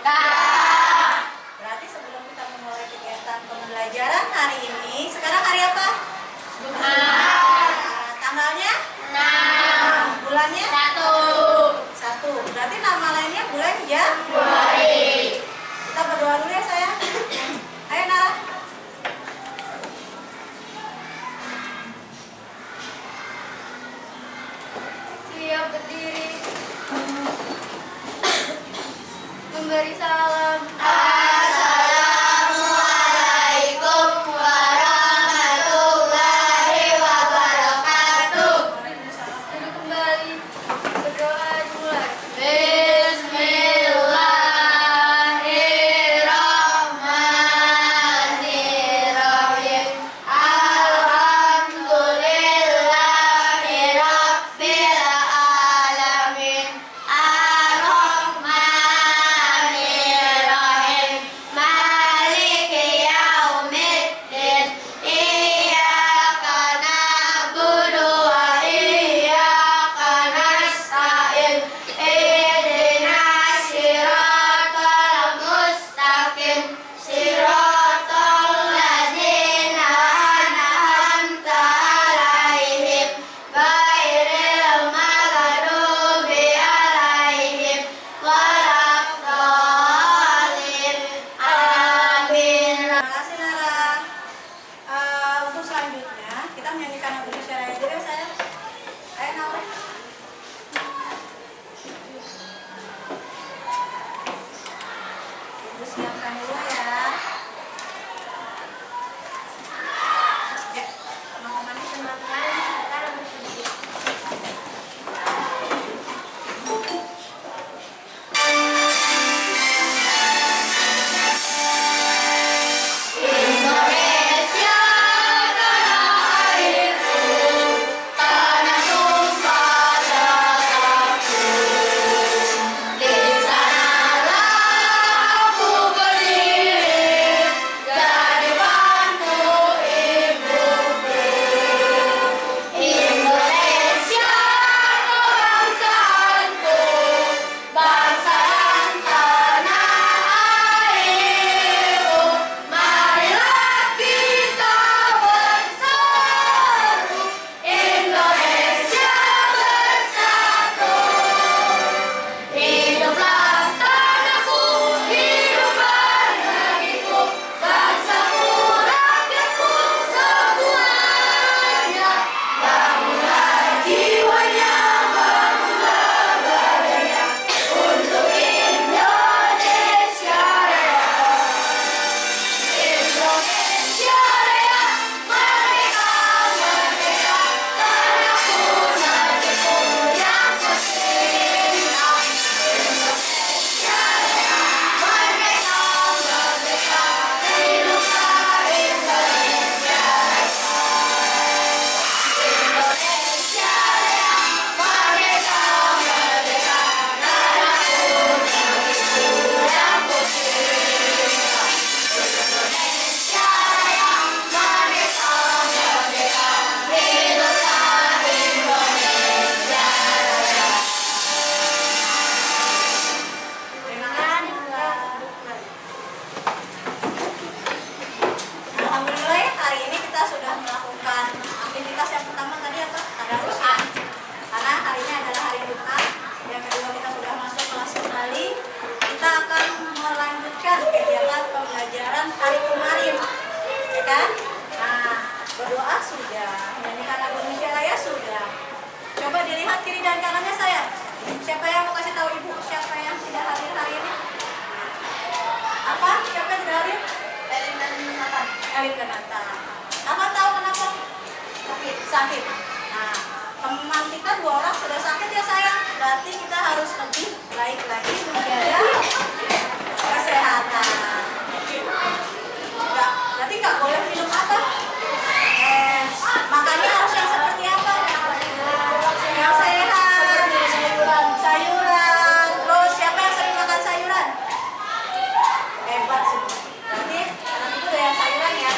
Berarti sebelum kita memulai kegiatan pembelajaran hari ini, sekarang hari apa? Tanggalnya? 6. Bulannya? 1. Berarti nama lainnya bulan Januari. Kita berdoa dulu ya sayang. Ayo Nara. Siap berdiri. Memberi salam. Assalamualaikum warahmatullahi wabarakatuh. Duduk kembali. Berdoa dimulai. Bismillahirrahmanirrahim. Alhamdulillahirabbil alamin. Ar-Rahmanirrahim. Maliki yaumiddin. Iyyaka na'budu wa iyyaka nasta'in. Ihdinas siratal mustaqim. Siratal ladzina an'amta 'alaihim ghairil maghdubi 'alaihim waladdallin. Amin. Terima kasih Nara. Untuk selanjutnya kita menyanyikan lagu Indonesia juga sayang. Ayo Nara. Ibu siapkan dulu ya. Ya, teman-teman ini sebentar sedikit. Indonesia tanah airku, tanah tumpah darahku. Di sanalah aku berdiri, jadi bantu ibuku. Indonesia bangsaku, bangsa dan tanah airku. Marilah kita bersatu, Indonesia bersatu. Hiduplah tanahku, hiduplah negeriku, bangsaku, rakyatku semuanya. Bangunlah jiwanya, bangunlah badannya untuk Indonesia Raya. Indonesia Raya, merdeka, merdeka, tanahku, negeriku yang tercinta. Indonesia Raya, merdeka, merdeka, hiduplah Indonesia Raya. Indonesia Raya, merdeka, merdeka, tanahku, negeriku yang tercinta. Indonesia Raya, merdeka, merdeka, hiduplah Indonesia Raya. Terima kasih Nara. Alhamdulillah ya, hari ini kita sudah melakukan aktivitas yang pertama tadi apa? Tadarus ya. Karena hari ini adalah hari Jumat. Yang kedua kita sudah masuk kelas kembali. Kita akan melanjutkan kegiatan pembelajaran hari kemarin, ya kan? Nah, berdoa sudah, menyanyikan lagu Indonesia Raya sudah. Coba dilihat kiri dan kanannya saya. Siapa yang mau kasih tahu ibu? Siapa yang tidak hadir hari ini? Apa? Siapa yang tidak hadir? Elin dan Nathan. Elin dan Nathan. Apa tahu kenapa? Sakit. Nah, teman kita 2 orang sudah sakit ya sayang. Berarti kita harus lebih baik lagi menjaga kesehatan. Berarti nggak boleh minum apa? Makannya harus yang seperti apa? Yang sehat. Sayuran. Terus siapa yang sering makan sayuran? Hebat semua. Berarti anak ibu udah yang sayuran ya.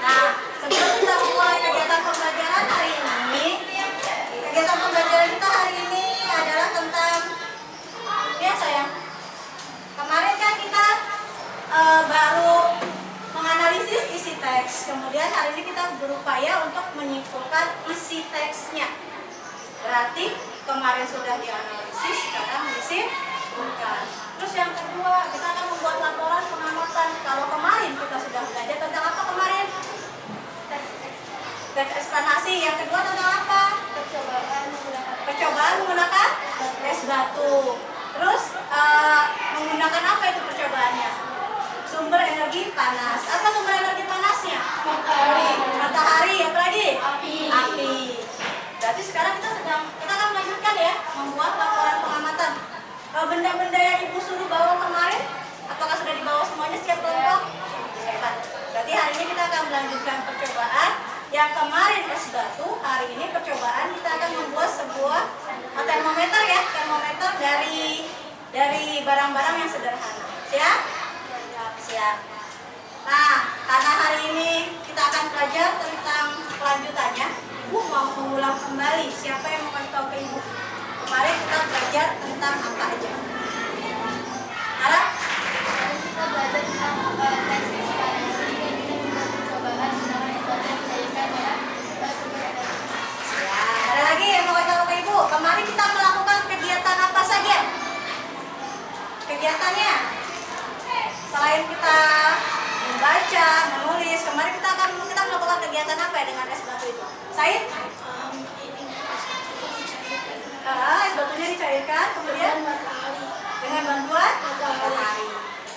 Nah, sebelum kita mulai kegiatan pembelajaran hari ini, kegiatan pembelajaran kita hari ini adalah tentang kemarin sudah dianalisis, sekarang disimpulkan. Terus yang kedua, kita akan membuat laporan pengamatan. Kalau kemarin kita sudah belajar tentang apa kemarin? Teks eksplanasi. Yang kedua tentang apa? Percobaan menggunakan es batu. Terus menggunakan apa itu percobaannya? Sumber energi panas. Apa sumber energi panasnya? Matahari. Apa lagi? Api. Berarti sekarang kita akan melanjutkan ya, membuat laporan pengamatan. Benda-benda yang ibu suruh bawa kemarin, apakah sudah dibawa semuanya setiap kelompok? Hebat. Berarti hari ini kita akan melanjutkan percobaan. Yang kemarin es batu, hari ini percobaan kita akan membuat sebuah termometer ya, termometer dari barang-barang yang sederhana. Siap? Siap. Nah, karena hari ini kita akan belajar tentang kelanjutannya, Ibu mau mengulang kembali. Siapa yang mau kasih tahu ke Ibu? Kemarin kita belajar tentang apa aja? Nara? Kita belajar tentang teks eksplanasi dan kita membuat percobaan menggunakan metode mencairkan sumber energi. Ya, ada lagi yang mau kasih tahu ke Ibu? Kemarin kita melakukan kegiatan apa saja? Kegiatannya? Selain kita membaca, menulis, kemarin kita melakukan kegiatan apa ya dengan es batu itu? Said? Es batunya dicairkan, kemudian dengan bantuan matahari.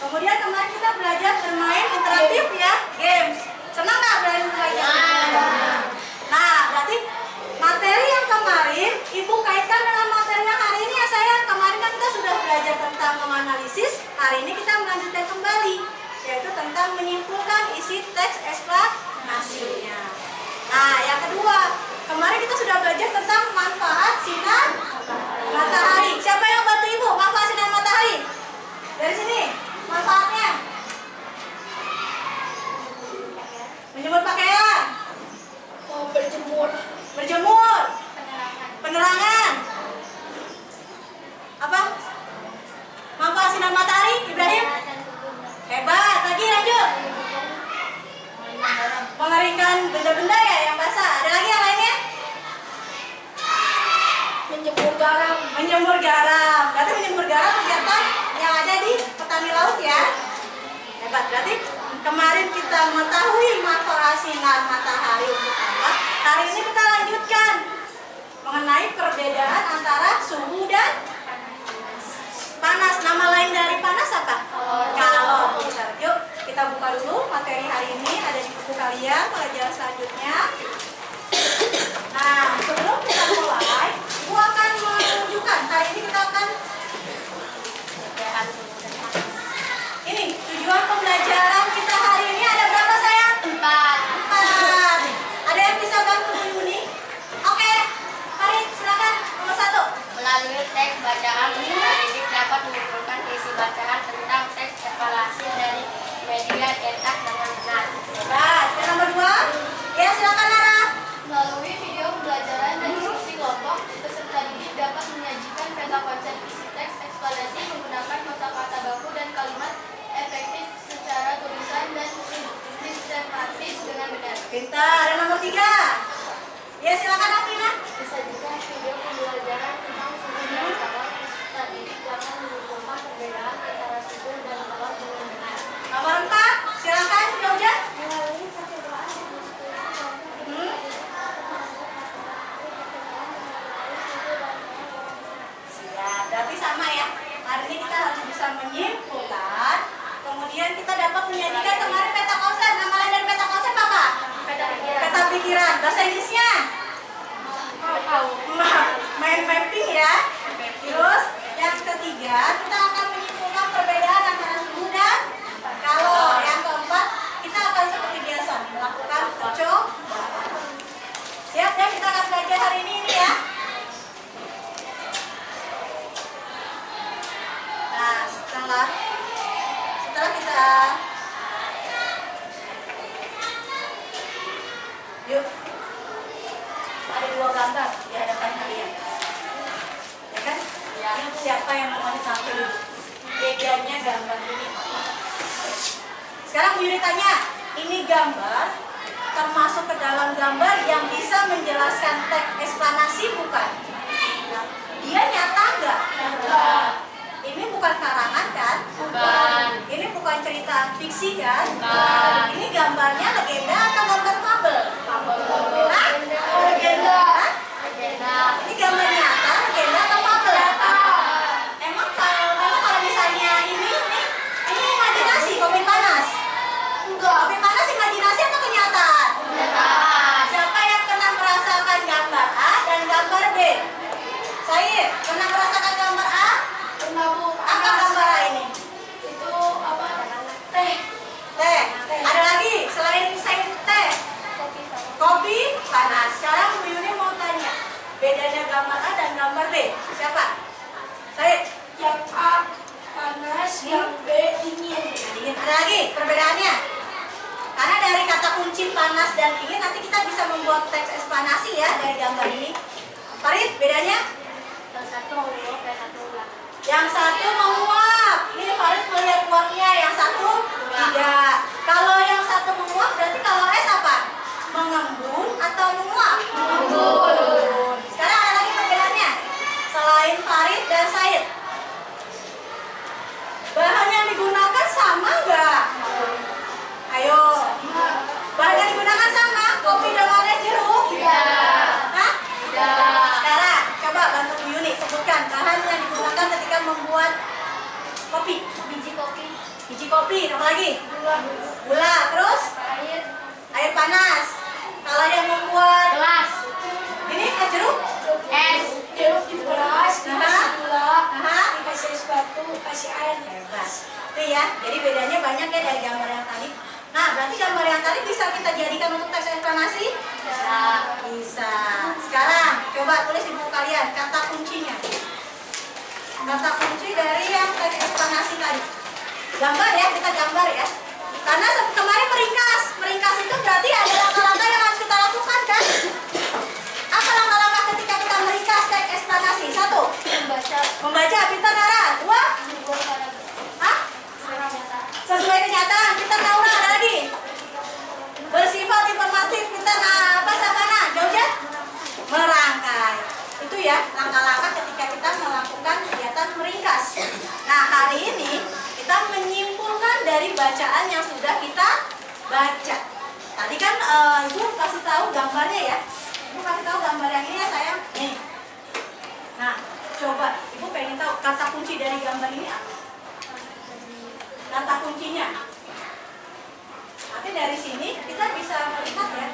Kemudian kemarin kita belajar bermain interaktif ya, games. Senang nggak belajar? Nah, berarti materi yang kemarin Ibu kaitkan dengan materi yang hari ini ya sayang. Kemarin kan kita sudah belajar tentang menganalisis, hari ini kita melanjutkan kembali, yaitu tentang menyimpulkan isi teks eksplanasinya. Nah, yang kedua, kemarin kita sudah belajar tentang manfaat sinar matahari. Siapa yang bantu Ibu manfaat sinar matahari? Dari sini, manfaatnya. Menjemur pakaian. Berjemur. Penerangan. Apa? Manfaat sinar matahari, Ibrahim? Hebat. Lagi lanjut. Mengeringkan benda-benda ya yang basah. Ada lagi yang lainnya? Menjemur garam. Berarti menjemur garam kegiatan yang ada di petani laut ya. Hebat. Berarti kemarin kita mengetahui manfaat sinar matahari untuk apa. Hari ini kita lanjutkan mengenai perbedaan antara suhu dan panas. Nama lain dari panas apa? Kalor. Yuk kita buka dulu materi hari ini, ada di buku kalian pelajaran selanjutnya. Nah, sebelum kita mulai, Ibu akan menunjukkan. Hari ini kita akan ini tujuan pembelajaran kita hari ini ada berapa sayang? 4. Ada yang bisa bantu Bu Yuni? Oke, Farid silakan nomor 1. Melalui teks bacaan, peserta didik dapat menyimpulkan isi bacaan tentang teks eksplanasi dari media cetak dengan benar. Hebat. Dan nomor 2? Ya silakan Nara. Melalui video pembelajaran dan diskusi kelompok, peserta didik dapat menyajikan peta konsep isi teks eksplanasi menggunakan kosakata baku dan kalimat efektif secara tulisan dan sistematis dengan benar. Pintar. Dan nomor 3? Ya silakan Afina. Disajikan video pembelajaran tentang suhu dan kalor, peserta didik dapat menyimpulkan perbedaan antara suhu dan kalor dengan benar. Nomor 4, silakan Jauja. Melalui percobaan dan diskusi kelompok, Siap, berarti sama ya. Hari ini kita harus bisa menyimpulkan. Kemudian kita dapat menyajikan kemarin peta konsep. Nama lain dari peta konsep apa? Peta pikiran. Bahasa Inggrisnya? Mind mapping ya. Terus yang ketiga kita akan menyimpulkan perbedaan antara suhu dan kalor. Yang keempat kita akan seperti biasa melakukan percobaan. Siap ya, kita akan belajar hari ini ya. Nah, setelah kita yuk, ada 2 gambar di hadapan kalian, ya kan? Ya. Siapa yang mau ditampil? Bedanya gambar ini. Sekarang Bu Yuni tanya, ini gambar termasuk ke dalam gambar yang bisa menjelaskan teks eksplanasi bukan? Dia nyata nggak? Enggak. Ini bukan karangan kan? Bukan. Ini bukan cerita fiksi kan? Bukan. Ini gambarnya legenda atau gambar fabel? Fabel. Hah? Legenda. Hah? Legenda. Ini gambar nyata, legenda atau fabel? Emang kalau misalnya ini imajinasi, kopi panas. Kopi panas imajinasi atau kenyataan? Kenyataan. Siapa yang pernah merasakan gambar A dan gambar B? Saya pernah merasakan gambar A? Pernah, Bu. Apa gambar A ini? Itu apa? Teh. Teh. Ada lagi selain saya teh? Kopi panas. Sekarang Bu Yuni mau tanya, bedanya gambar A dan gambar B? Siapa? Saya. Yang A panas, yang B dingin. Dingin. Ada lagi perbedaannya? Karena dari kata kunci panas dan dingin nanti kita bisa membuat teks eksplanasi ya dari gambar ini. Farid, bedanya? Yang satu menguap, yang satu ulang. Yang satu menguap. Ini Farid melihat uapnya, yang satu tidak. Kalau yang satu menguap berarti kalau S apa? Mengembun atau menguap? Mengembun. Sekarang ada lagi perbedaannya. Selain Farid dan Said. Bahan yang digunakan sama nggak? Ayo. Bahan yang digunakan sama? Kopi dengan es jeruk? Tidak. Hah? Tidak. Sekarang coba bantu Bu Yuni sebutkan bahan yang digunakan ketika membuat kopi. Biji kopi. Biji kopi, apa lagi? Gula. Gula, terus Air. air panas. Kalau yang membuat Gelas. ini es jeruk? Es. Jeruk diperas, dikasih gula, Aha. dikasih es batu, kasih air. Hebat. Itu ya. Jadi bedanya banyak ya dari gambar yang tadi. Nah, berarti gambar yang tadi bisa kita jadikan untuk teks eksplanasi? Bisa. Bisa. Sekarang coba tulis di buku kalian kata kuncinya. Kata kunci dari yang teks eksplanasi tadi. Gambar ya, kita gambar ya. Karena kemarin meringkas. Meringkas itu berarti ada langkah-langkah yang harus kita lakukan kan? Apa langkah-langkah ketika kita meringkas teks eksplanasi? Satu, Membaca. membaca. Pintar Nara. Dua, Membuat paragraf. hah? Kenyataan. Sesuai kenyataan. Pintar Naura. Ada lagi? Bersifat informatif. Pintar apa Savana? Jauh merangkai. Itu ya langkah-langkah ketika kita melakukan kegiatan meringkas. Nah, hari ini kita menyimpulkan dari bacaan yang sudah kita baca. Tadi kan Ibu kasih tahu gambarnya ya. Ibu kasih tahu gambar yang ini ya sayang. Nih. Nah, coba Ibu pengen tahu kata kunci dari gambar ini apa? Kata kuncinya. Nanti dari sini kita bisa melihat ya.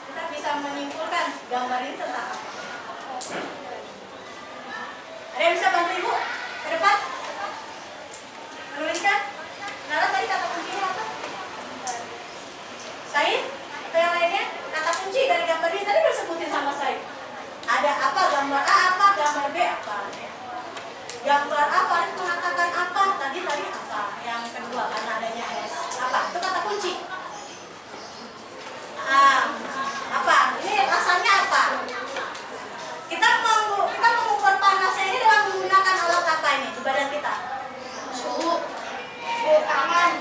Kita bisa menyimpulkan gambar ini tentang apa. Ada yang bisa bantu Ibu ke depan? Menuliskan? Nara tadi kata kuncinya apa? Said? Atau yang lainnya? Kata kunci dari gambar ini tadi udah sebutin sama Said. Ada apa? Gambar A apa? Gambar B apa? Gambar A Farid mengatakan apa? Tadi apa? Yang kedua karena adanya S. Apa? Itu kata kunci. Apa? Ini rasanya apa? Kita mengukur panasnya ini dengan menggunakan alat apa ini di badan kita? Suhu. Tangan.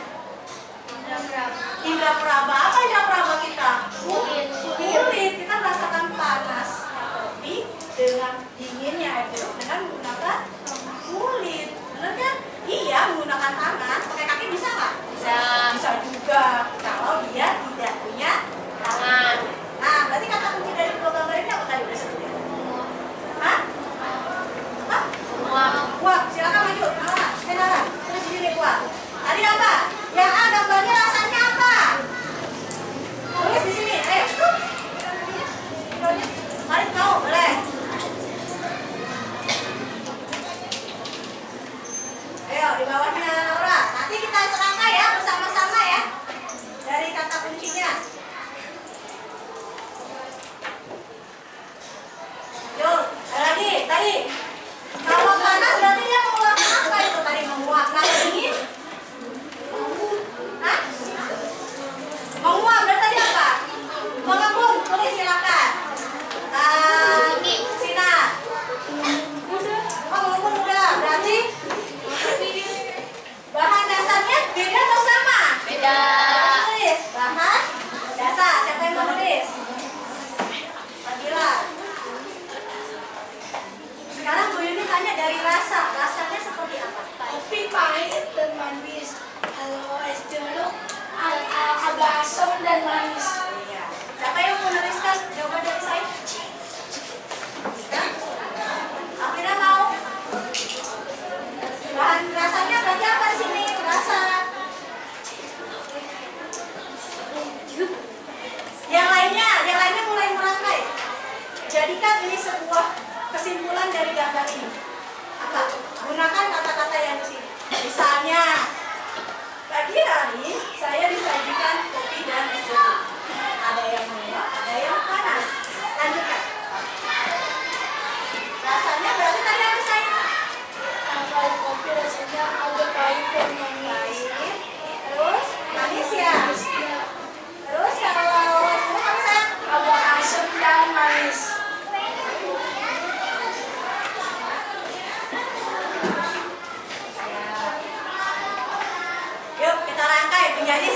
Indra peraba. Apa indra peraba kita? Kulit. Kulit. Kita merasakan panas kopi dengan dinginnya air jeruk dengan menggunakan kulit. Benar kan? Iya, menggunakan tangan. Pakai kaki bisa nggak? Bisa. Bisa juga. Kalau dia tidak punya Tangan. Nah, berarti kata kunci dari dua gambar ini apa tadi udah sebutin? Hah? Hah? Uap. Kuat, silakan maju. Nara, Nara, tulis di sini kuat. Tadi apa? Yang A gambarnya rasanya apa? Tulis di sini. Ayo. Mari mau, boleh. Ayo, di bawahnya Nora.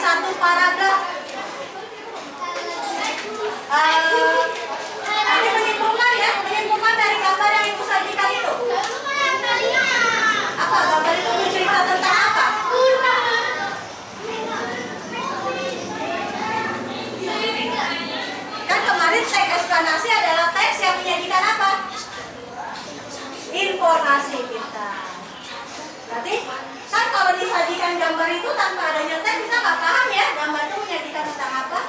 satu paragraf nanti menyimpulkan ya, menyimpulkan dari gambar yang ibu sajikan itu. Apa gambar itu bercerita tentang apa? Kan kemarin teks eksplanasi adalah teks yang menyajikan apa? Informasi kita. Berarti kan kalau disajikan gambar itu tanpa adanya teks kita nggak paham ya gambar itu menyajikan tentang apa.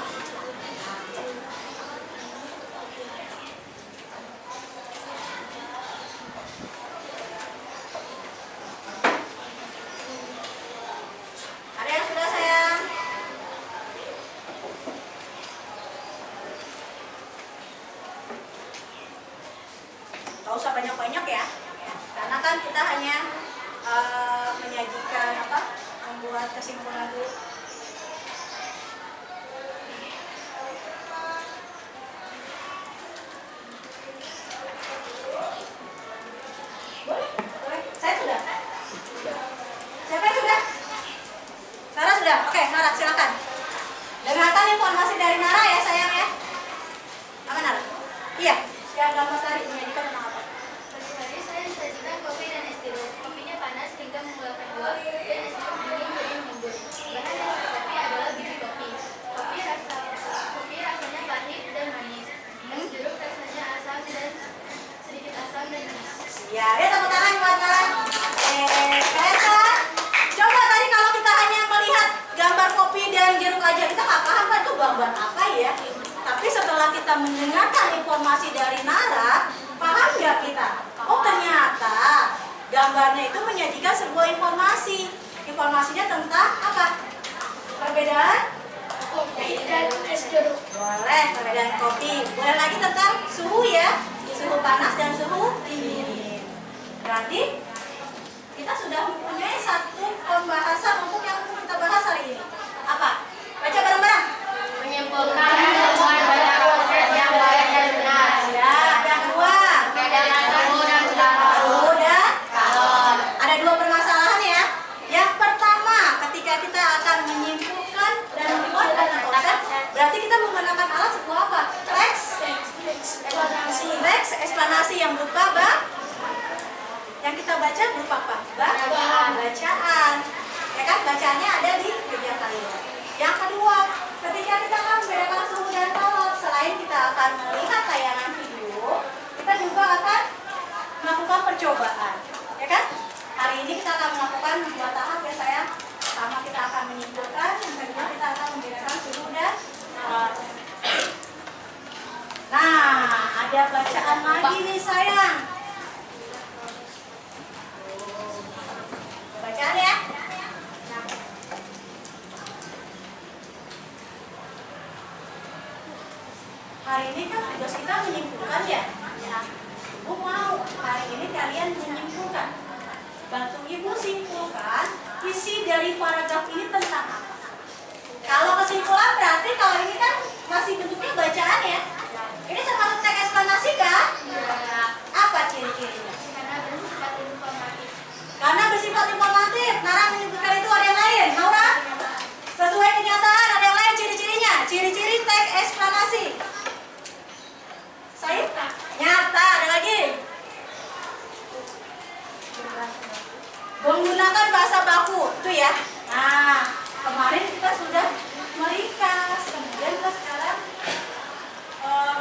Ada yang sudah sayang? Gak usah banyak-banyak ya, karena kan kita hanya menyajikan apa, membuat kesimpulan dulu. Boleh? Saya sudah. Siapa yang sudah? Nara sudah? Oke, Nara silakan. Dengarkan informasi dari Nara ya sayang ya. Apa Nara? Iya, yang gambar tadi menyajikan tentang apa? Pagi hari saya disajikan kopi dan es jeruk. Kopinya panas hingga mengeluarkan uap dan es jeruk dingin jadi mengembun. Bahan dasar kopi adalah biji kopi. Kopi rasanya pahit dan manis. Es jeruk rasanya asam dan sedikit asam dan manis. Ya, dia tepuk tangan buat Nara. Kaisa. Coba tadi kalau kita hanya melihat gambar kopi dan jeruk aja kita nggak paham kan itu gambar apa ya. Tapi setelah kita mendengarkan informasi dari Nara, paham nggak kita? Oh ternyata gambarnya itu menyajikan sebuah informasi. Informasinya tentang apa? Perbedaan Kopi dan es jeruk. boleh, perbedaan kopi. Boleh lagi tentang suhu ya, suhu panas dan suhu dingin. Berarti kita sudah mempunyai satu pembahasan untuk yang kita bahas hari ini. Apa? Baca bareng-bareng. Menyimpulkan temuan pada proses yang baik dan benar. Ya, yang kedua. Perbedaan suhu dan calon. Suhu dan Calon. ada dua permasalahan ya. Yang pertama, ketika kita akan menyimpulkan dan membuat data konsep, berarti kita menggunakan alat sebuah apa? Teks Eksplanasi. teks eksplanasi yang berupa bab. Yang kita baca berupa apa? Bacaan. Ya kan? Bacaannya ada di media kalian. Yang kedua, ketika kita akan membedakan suhu dan calon, selain kita akan melihat tayangan video, kita juga akan melakukan percobaan. Ya kan? Hari ini kita akan melakukan dua tahap ya sayang. Pertama kita akan menyimpulkan, yang kedua kita akan membedakan suhu dan calon. Nah, ada bacaan lagi nih sayang. Bacaan ya. Hari ini kan tugas kita menyimpulkan ya. Ibu mau hari ini kalian menyimpulkan. Bantu ibu simpulkan isi dari paragraf ini tentang apa. Kalau kesimpulan berarti kalau ini kan masih bentuknya bacaan ya. Ini termasuk teks eksplanasi kan? Apa ciri-cirinya? Karena bersifat informatif. Karena bersifat informatif. Nara menyebutkan itu, ada yang lain. Naura? Sesuai kenyataan, ada yang lain ciri-cirinya. Ciri-ciri teks eksplanasi. Saya? Nyata, ada lagi. Menggunakan bahasa baku, itu ya. Nah, kemarin kita sudah meringkas, kemudian kita sekarang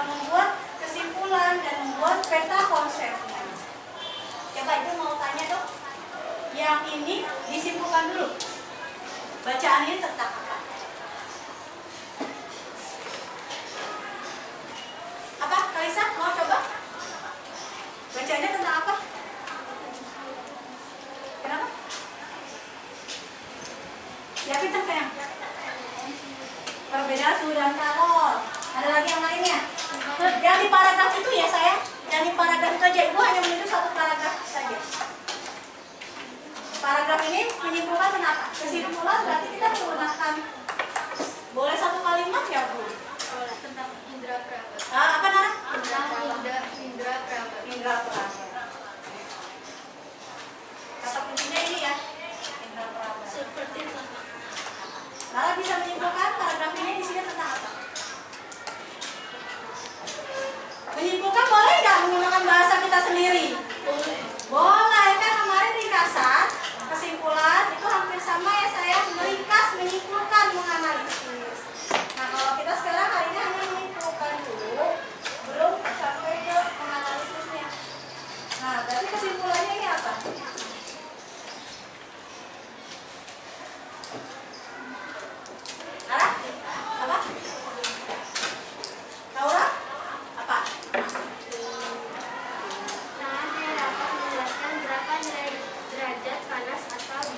membuat kesimpulan dan membuat peta konsepnya. Coba Ibu mau tanya dong, yang ini disimpulkan dulu. Bacaan ini tentang apa? Apa, Kalisa? Mau coba? Bacaannya tentang apa? Kenapa? Ya, pintar sayang. Perbedaan suhu dan calon. Ada lagi yang lainnya? Yang di paragraf itu ya sayang. Yang di paragraf itu aja, Ibu hanya menunjuk satu paragraf saja. Paragraf ini menyimpulkan kenapa? Kesimpulan berarti kita menggunakan, boleh satu kalimat ya Bu? Tentang indra peraba. Apa Nara? Tentang indra peraba. Indra peraba. Kata kuncinya ini ya, indra peraba. Seperti itu. Nara bisa menyimpulkan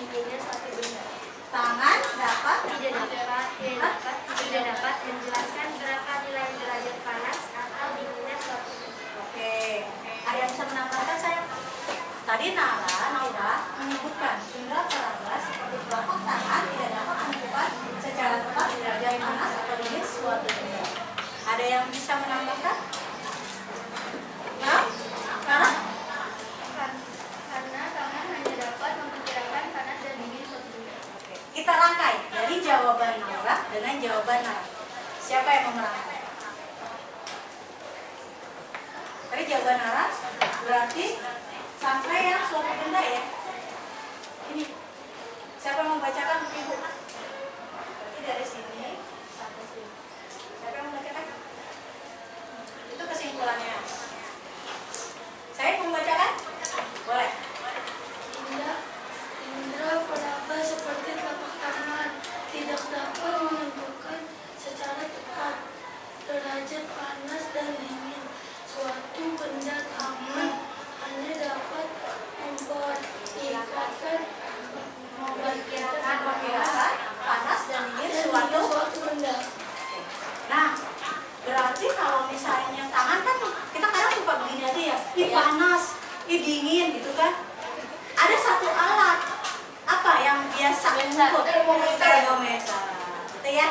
dinginnya suatu benda. Tangan dapat Tidak dapat menjelaskan berapa nilai derajat panas atau dinginnya suatu benda. Oke, ada yang bisa menambahkan saya? Tadi Naura menyebutkan indra peraga seperti telapak tangan tidak dapat menentukan secara tepat derajat panas atau dingin suatu benda. Ada yang bisa menambahkan? Ya? Karena Karena tangan hanya dapat memperkirakan panas dan dingin suatu benda. kita rangkai dari jawaban Naura dengan jawaban Nara. Siapa yang mau merangkai? Tadi jawaban Nara berarti sampai yang suatu benda ya. Ini. Siapa yang membacakan untuk Ibu? Berarti dari sini sampai sini. Siapa yang membacakan? Itu kesimpulannya. Saya membacakan? Boleh. Indra peraga seperti telapak tangan tidak dapat menentukan secara tepat derajat panas dan dingin suatu benda. Tangan hanya dapat Memperkirakan panas dan dingin suatu. benda. Nah, berarti kalau misalnya tangan kan kita kadang suka begini aja ya, ih panas, ih dingin gitu kan. Ada satu alat apa yang biasa mengukur? Termometer. Gitu ya.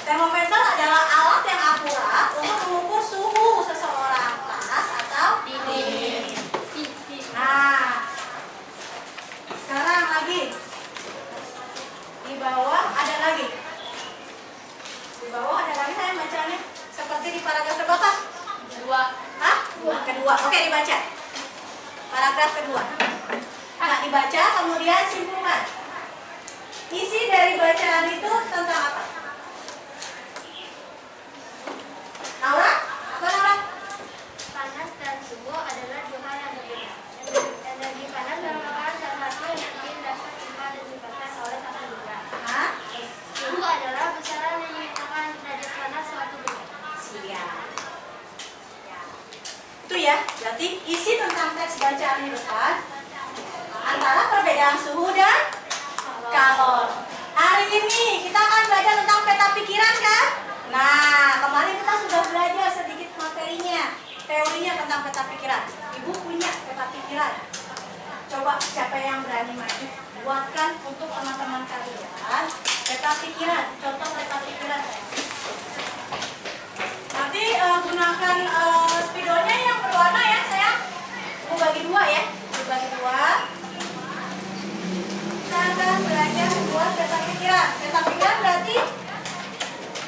Termometer adalah alat yang akurat untuk mengukur suhu seseorang, panas atau dingin. Nah, sekarang lagi di bawah ada lagi. Di bawah ada lagi saya bacanya seperti di paragraf berapa? Kedua. Hah? Kedua. Oke, dibaca. Paragraf kedua. Nah, dibaca kemudian simpulkan. Isi dari bacaan itu tentang apa? Naura? Apa Naura? Panas dan suhu adalah dua hal yang berbeda. Energi panas merupakan salah satu yang mungkin dapat diubah dan disebabkan oleh satu benda. Hah? Suhu adalah besaran yang menyebabkan derajat panas suatu benda. Siap. Itu ya, berarti isi tentang teks bacaan di depan antara perbedaan suhu dan kalor. Hari ini kita akan belajar tentang peta pikiran kan? Nah, kemarin kita sudah belajar sedikit materinya, teorinya tentang peta pikiran. Ibu punya peta pikiran. Coba siapa yang berani maju, buatkan untuk teman-teman kalian peta pikiran, contoh peta pikiran. Nanti gunakan spidolnya yang berwarna ya sayang. Ibu bagi dua ya, ibu bagi dua. Kita akan belajar buat peta pikiran. Peta pikiran berarti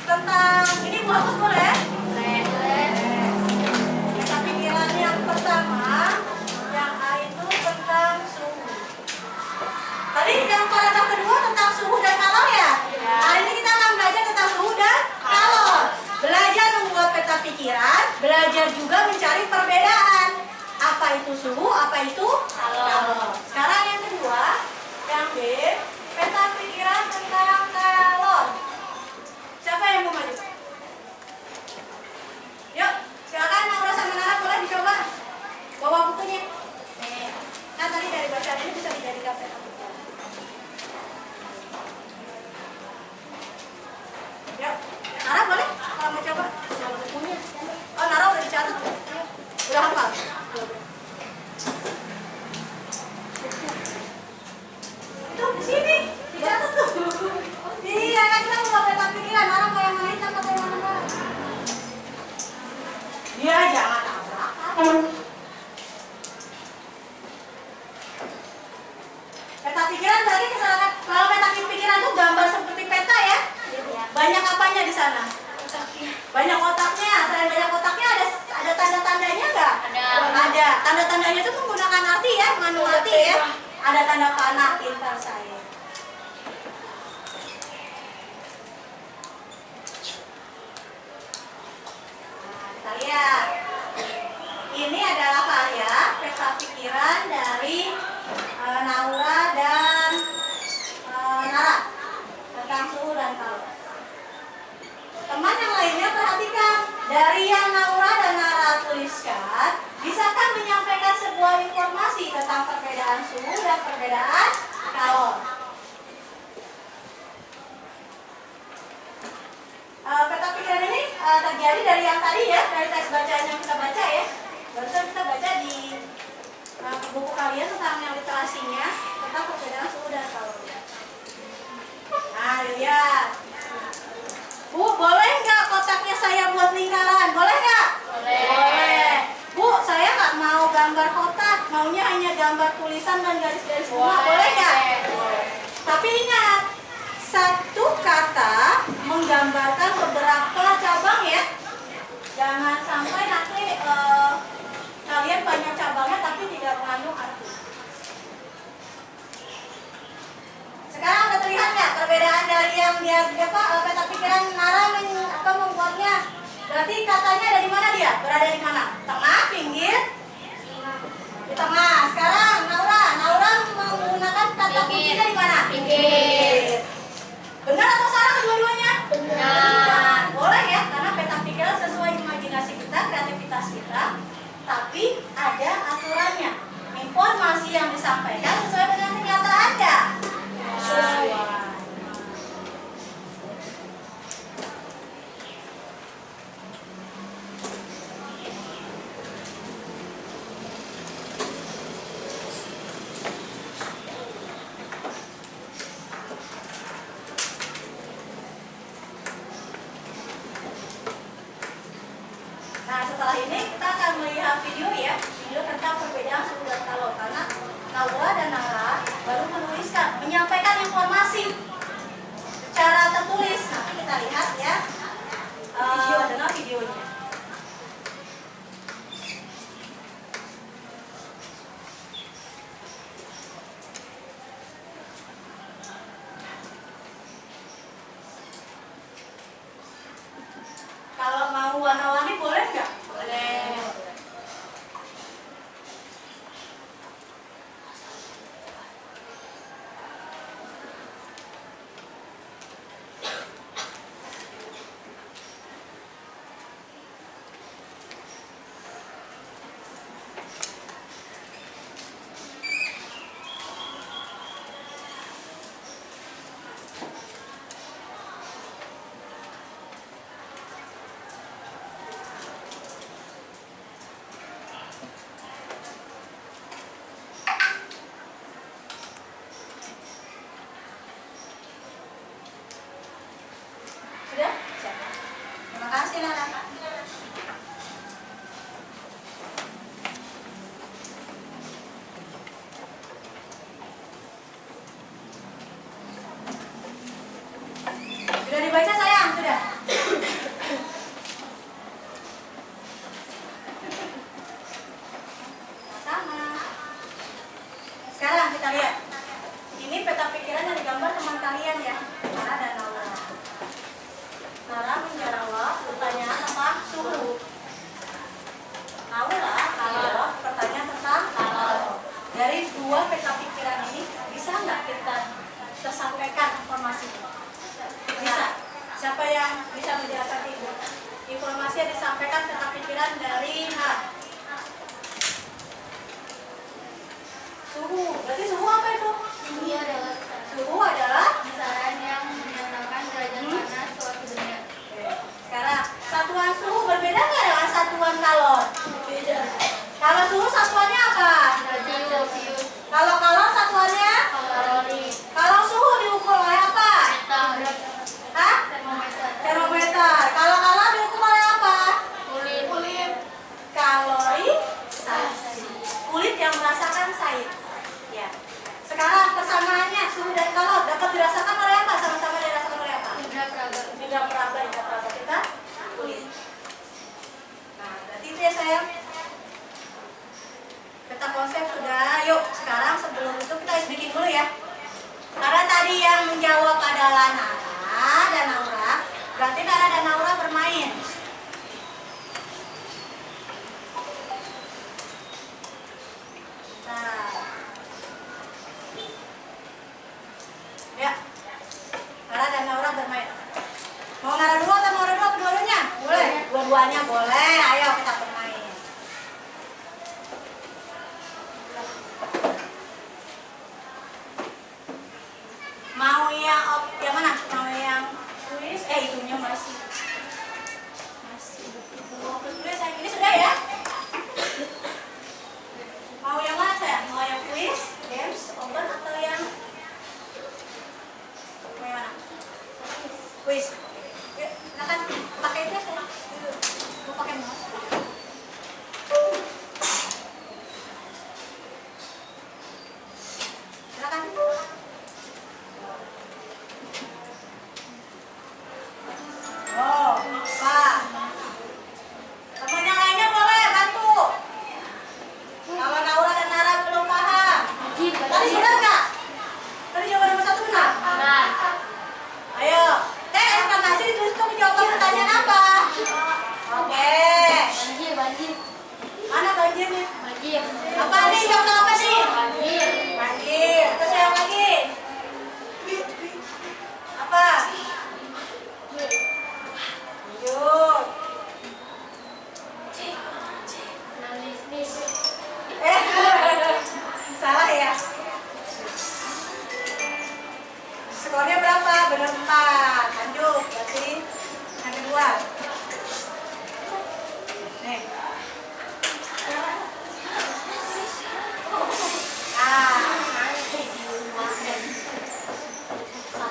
tentang ini Bu hapus boleh? Boleh. Peta pikiran yang pertama, yang A itu tentang suhu. Tadi yang paragraf kedua tentang suhu dan kalor ya? Hari ini kita akan belajar tentang suhu dan kalor. Belajar membuat peta pikiran, belajar juga mencari perbedaan. Apa itu suhu, apa itu kalor. Sekarang yang kedua, yang B, peta pikiran tentang kalor. Siapa yang mau maju? Yuk, silakan Naura sama Nara boleh dicoba. Bawa bukunya. Nah, tadi dari bacaan ini bisa dijadikan peta pikiran. Yuk, Nara boleh? Kalau mau coba. Oh, Nara udah dicatat. Udah hafal. Itu di sini dicatat tuh. Iya kan kita mau peta pikiran. Nara mau yang lain atau yang mana? Iya, jangan tabrakan. Peta pikiran berarti kesalahan. Kalau peta pikiran itu gambar seperti peta ya. Banyak apanya di sana? Banyak kotaknya. Selain banyak kotaknya ada tanda-tandanya nggak? Ada. Tanda-tandanya itu menggunakan arti ya, mengandung arti ya. Ada tanda panah, pintar saya. Nah, kita lihat. Ini adalah karya peta pikiran dari Naura dan Nara tentang suhu dan kalor. Teman yang lainnya perhatikan, dari yang Naura dan Nara tuliskan, bisakah menyampaikan sebuah informasi tentang perbedaan suhu dan perbedaan kalor? dari yang tadi ya, dari tes bacaan yang kita baca ya. Barusan kita baca di buku kalian tentang yang literasinya tentang perbedaan suhu dan kalori. Nah, lihat. Bu, boleh nggak kotaknya saya buat lingkaran? Boleh nggak? Boleh. Bu, saya nggak mau gambar kotak, maunya hanya gambar tulisan dan garis-garis bunga. Boleh nggak? Tapi ingat, satu kata menggambarkan beberapa cabang ya. Jangan sampai nanti kalian banyak cabangnya tapi tidak mengandung arti. Sekarang udah terlihat nggak perbedaan dari yang dia peta pikiran Nara membuatnya? Berarti katanya ada di mana dia? Berada di mana? Tengah, pinggir? Di tengah. Sekarang Naura menggunakan kata kuncinya di mana? Pinggir. Benar atau salah kedua-duanya? Benar. Boleh ya, karena peta pikiran sesuai imajinasi kita, kreativitas kita. Tapi ada aturannya. Informasi yang disampaikan sesuai dengan kenyataan nggak? Sesuai. Nah, setelah ini kita akan melihat video ya, video tentang perbedaan suhu dan kalori, karena Naura dan Nara baru menuliskan, menyampaikan informasi secara tertulis. Nanti kita lihat ya dengan videonya. Kalau mau warna-warni boleh nggak? Boleh. Sudah? Terima kasih Nara. Sudah dibaca sayang? Sudah? Sama. Sekarang kita lihat. Ini peta pikiran yang digambar teman kalian ya, Nara dan Naura. Nara menjawab pertanyaan tentang suhu. Naura menjawab pertanyaan tentang kalori. Dari dua peta pikiran ini bisa nggak kita tersampaikan informasinya? Bisa. Siapa yang bisa menjelaskan Ibu? Informasi yang disampaikan peta pikiran dari Nara. Suhu. Berarti suhu apa itu? Suhu adalah kisaran yang menyatakan derajat panas suatu benda. Sekarang satuan suhu berbeda nggak dengan satuan kalor? Beda. Kalau suhu satuannya apa? Celcius, Kalau kalor satuannya? kalori, Kalau suhu diukur oleh apa? Hah? termometer, Termometer. Kalau kalor diukur oleh apa? kulit, Kalori sasi. Kulit yang merasakan sait. Ya. Sekarang persamaannya suhu dan kalor dapat dirasakan oleh apa? Sama-sama dirasakan oleh apa? indra peraba. Tidak peraba kita kulit. Nah, berarti itu ya sayang. Peta konsep sudah. Yuk, sekarang sebelum itu kita bikin dulu ya. Karena tadi yang menjawab adalah Nara dan Naura, berarti Nara dan Naura bermain. Nah, ya, Nara dan Naura bermain. Mau Nara dulu atau Naura dulu kedua-duanya? Boleh. Dua-duanya boleh. Ayo kita bermain. Mau yang mana? Mau yang tulis? Itunya masih ya? Mau yang mana saya? Mau yang quiz, games, open atau yang mau yang mana? Quiz. Yuk, silakan pakai itu ya saya. Mau pakai mouse? Silakan. Oh, Pak. Teman yang lainnya boleh bantu. Kalau Naura dan Nara belum paham. Tadi benar nggak? Tadi jawaban nomor 1 benar? Nah, Ayo, teks eksplanasi ditulis untuk menjawab pertanyaan apa? Oke. banjir. Mana banjirnya? Banjir. Apa nih? Jawab apa nih? Banjir. Banjir. Terus yang lagi? Apa? Lanjut. Eh, salah ya? Skornya berapa? Benar 4. Lanjut, berarti yang kedua. Nih.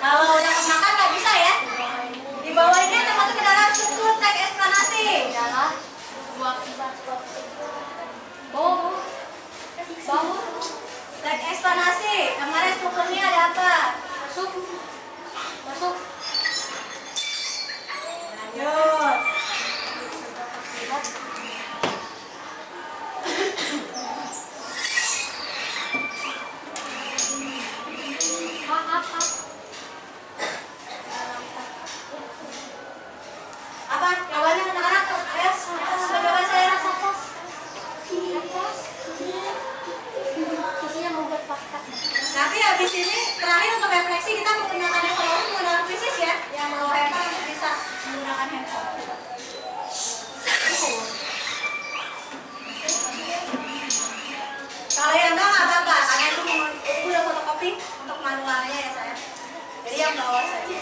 Kalau udah kemakan nggak bisa ya? Di bawah ini termasuk ke dalam struktur teks eksplanasi. Adalah bawah. Teks eksplanasi. Kemarin strukturnya ada apa? Masuk. Lanjut. Apa? Jawabannya anak-anak? Ayo, jawaban saya. Isinya membuat fakta. Nanti habis ini terakhir untuk refleksi kita menggunakan handphone menggunakan krisis ya. Yang mau handphone bisa menggunakan handphone. Kalau yang enggak nggak apa-apa, karena itu udah fotokopi untuk manualnya ya saya. Jadi yang bawa saja.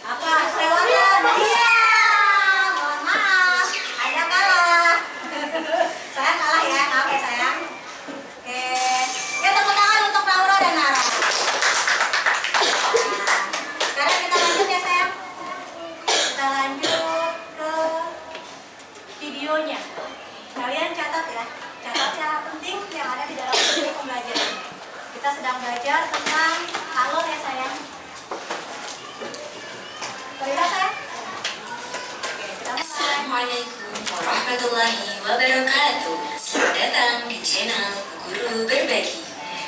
Apa? Selewatan? Iya. Mohon maaf, Anda kalah. Saya kalah ya, maaf ya sayang. Oke, ya tepuk tangan untuk Naura dan Nara. Nah, sekarang kita lanjut ya sayang. Kita lanjut ke videonya. Kalian catat ya, catat yang penting yang ada di dalam video pembelajaran. Kita sedang belajar tentang kalor ya sayang. Terlihat sayang? Oke, kita mulai. Assalamualaikum warahmatullahi wabarakatuh. Selamat datang di channel Bu Guru Berbagi.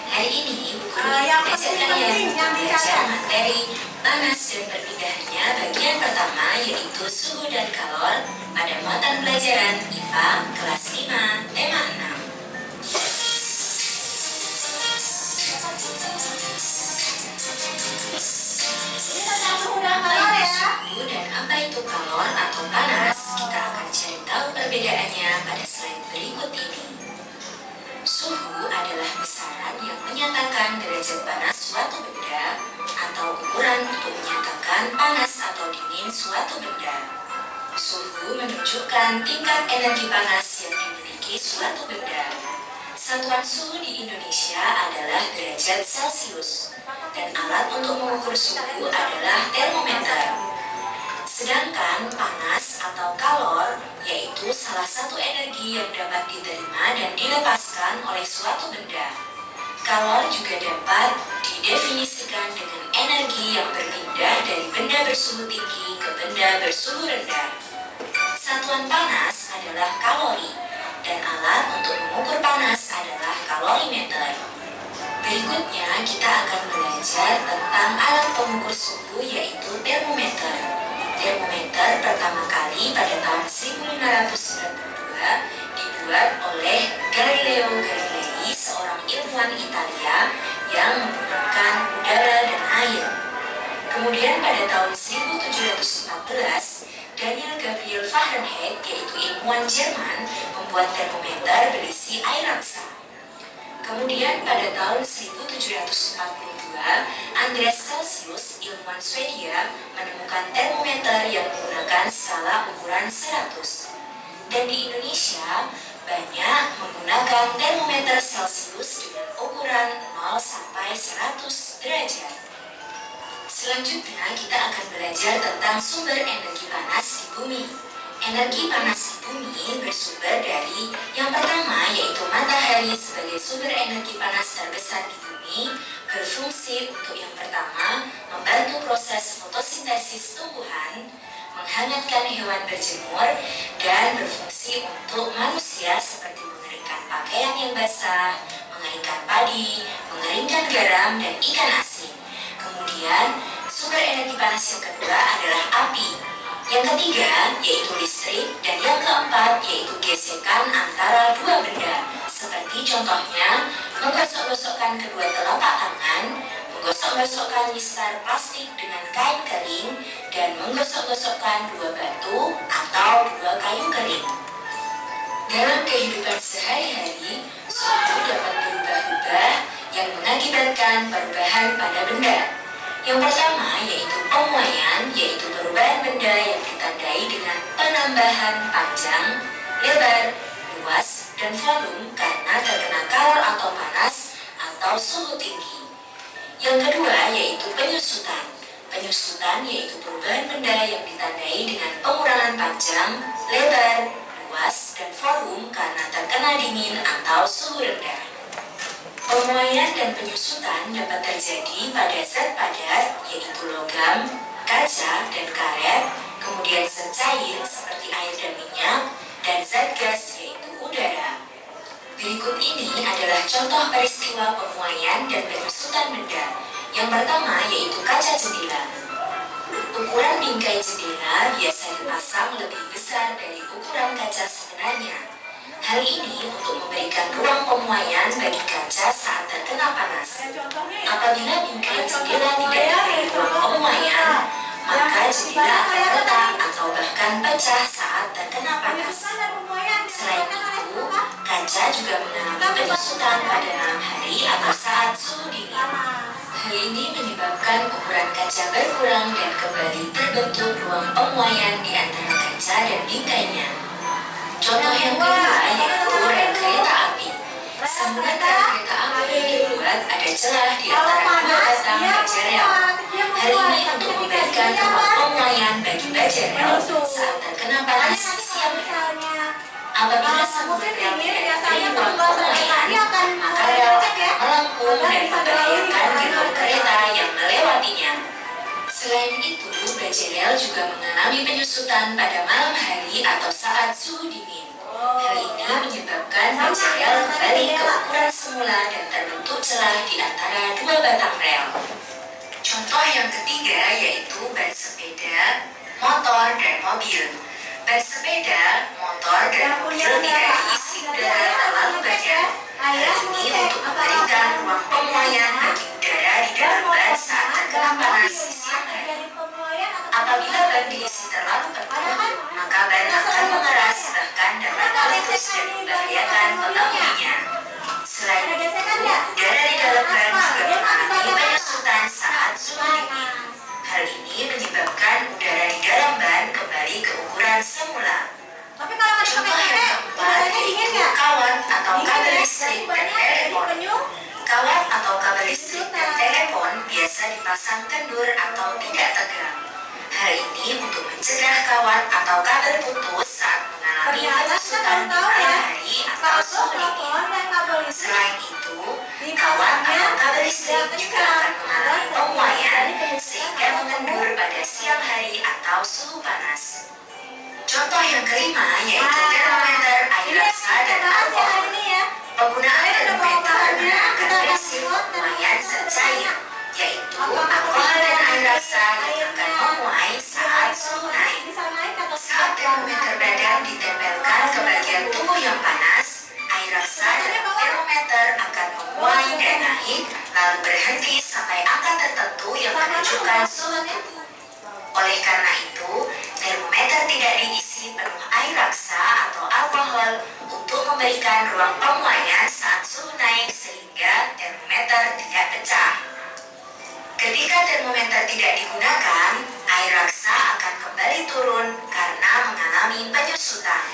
Hari ini Bu Guru yang mengajak penting kalian yang untuk belajar dicatat. materi panas dan perpindahannya bagian pertama yaitu suhu dan kalor pada mata pelajaran IPA kelas 5 tema 6. Ini tentang suhu dan kalor ya. Suhu dan apa itu kalor atau panas, kita akan cari tahu perbedaannya pada slide berikut ini. Suhu adalah besaran yang menyatakan derajat panas suatu benda atau ukuran untuk menyatakan panas atau dingin suatu benda. Suhu menunjukkan tingkat energi panas yang dimiliki suatu benda. Satuan suhu di Indonesia adalah derajat Celcius dan alat untuk mengukur suhu adalah termometer. Sedangkan panas atau kalor yaitu salah satu energi yang dapat diterima dan dilepaskan oleh suatu benda. Kalor juga dapat didefinisikan dengan energi yang berpindah dari benda bersuhu tinggi ke benda bersuhu rendah. Satuan panas adalah kalori dan alat untuk mengukur panas adalah kalorimeter. Berikutnya kita akan belajar tentang alat pengukur suhu yaitu termometer. Termometer pertama kali pada tahun 1592 dibuat oleh Galileo Galilei, seorang ilmuwan Italia yang menggunakan udara dan air. Kemudian pada tahun 1714, Daniel Gabriel Fahrenheit, yaitu ilmuwan Jerman, membuat termometer berisi air raksa. Kemudian pada tahun 1742, Andreas Celsius, ilmuwan Swedia, menemukan termometer yang menggunakan skala ukuran 100. Dan di Indonesia, banyak menggunakan termometer Celcius dengan ukuran 0 sampai 100 derajat. Selanjutnya, kita akan belajar tentang sumber energi panas di bumi. Energi panas di bumi bersumber dari yang pertama yaitu matahari sebagai sumber energi panas terbesar di bumi, berfungsi untuk yang pertama membantu proses fotosintesis tumbuhan, menghangatkan hewan berjemur, dan berfungsi untuk manusia seperti mengeringkan pakaian yang basah, mengeringkan padi, mengeringkan garam, dan ikan asin. Kemudian, sumber energi panas yang kedua adalah api. Yang ketiga yaitu listrik, dan yang keempat yaitu gesekan antara dua benda, seperti contohnya menggosok-gosokkan kedua telapak tangan, menggosok-gosokkan mistar plastik dengan kain kering, dan menggosok-gosokkan dua batu atau dua kayu kering. Dalam kehidupan sehari-hari, suhu dapat berubah-ubah yang mengakibatkan perubahan pada benda. Yang pertama yaitu pemuaian, yaitu perubahan benda yang ditandai dengan penambahan panjang, lebar, luas, dan volume karena terkena kalor atau panas atau suhu tinggi. Yang kedua yaitu penyusutan. Penyusutan yaitu perubahan benda yang ditandai dengan pengurangan panjang, lebar, luas, dan volume karena terkena dingin atau suhu rendah. Pemuaian dan penyusutan dapat terjadi pada zat padat, yaitu logam, kaca, dan karet, kemudian zat cair seperti air dan minyak, dan zat gas yaitu udara. Berikut ini adalah contoh peristiwa pemuaian dan penyusutan benda. Yang pertama yaitu kaca jendela. Ukuran bingkai jendela biasa dipasang lebih besar dari ukuran kaca sebenarnya. Hal ini untuk memberikan ruang pemuaian bagi kaca saat terkena panas. Apabila bingkai jendela tidak diberi ruang pemuaian, maka jendela akan retak atau bahkan pecah saat terkena panas. Selain itu, kaca juga mengalami penyusutan pada malam hari atau saat suhu dingin. Hal ini menyebabkan ukuran kaca berkurang dan kembali terbentuk ruang pemuaian di antara kaca dan bingkainya. Contoh yang kedua yaitu rel kereta api. Sambungan rel kereta api dibuat ada celah di antara dua batang baja rel. Hal ini untuk memberikan ruang pemuaian bagi baja rel saat terkena panas di siang hari. Apabila sambungan rel tidak diberi ruang pemuaian, maka rel akan melengkung dan membahayakan gerbong kereta yang melewatinya. Selain itu, baja rel juga mengalami penyusutan pada malam hari atau saat suhu dingin. Hal ini menyebabkan baja rel kembali ke ukuran semula dan terbentuk celah di antara dua batang rel. Contoh yang ketiga yaitu ban sepeda, motor, dan mobil. Ban sepeda, motor, dan mobil tidak diisi udara terlalu banyak. Hal ini untuk memberikan ruang pemuaian bagi udara di dalam ban saat terkena panas di siang hari. Apabila ban diisi terlalu penuh, maka ban akan mengeras bahkan dapat meletus dan membahayakan pengemudinya. Selain itu, udara di dalam ban juga mengalami penyusutan saat suhu dingin. Hal ini menyebabkan udara di dalam ban kembali ke ukuran semula. Contoh yang keempat yaitu kawat atau kabel listrik dan telepon. Kawat atau kabel listrik dan telepon biasa dipasang kendur atau tidak tegang. Hal ini untuk mencegah kawat atau kabel putus saat mengalami penyusutan di malam hari atau suhu dingin. Selain itu, kawat atau kabel listrik juga akan mengalami pemuaian sehingga mengendur pada siang hari atau suhu panas. Contoh yang kelima yaitu termometer air raksa dan alkohol. Penggunaan termometer menggunakan prinsip pemuaian zat cair, yaitu alkohol dan air raksa yang akan memuai saat suhu naik. Saat termometer badan ditempelkan ke bagian tubuh yang panas, air raksa dalam termometer akan memuai dan naik, lalu berhenti sampai angka tertentu yang menunjukkan suhu tubuh. Oleh karena itu, termometer tidak diisi penuh air raksa atau alkohol untuk memberikan ruang pemuaian saat suhu naik sehingga termometer tidak pecah. Ketika termometer tidak digunakan, air raksa akan kembali turun karena mengalami penyusutan.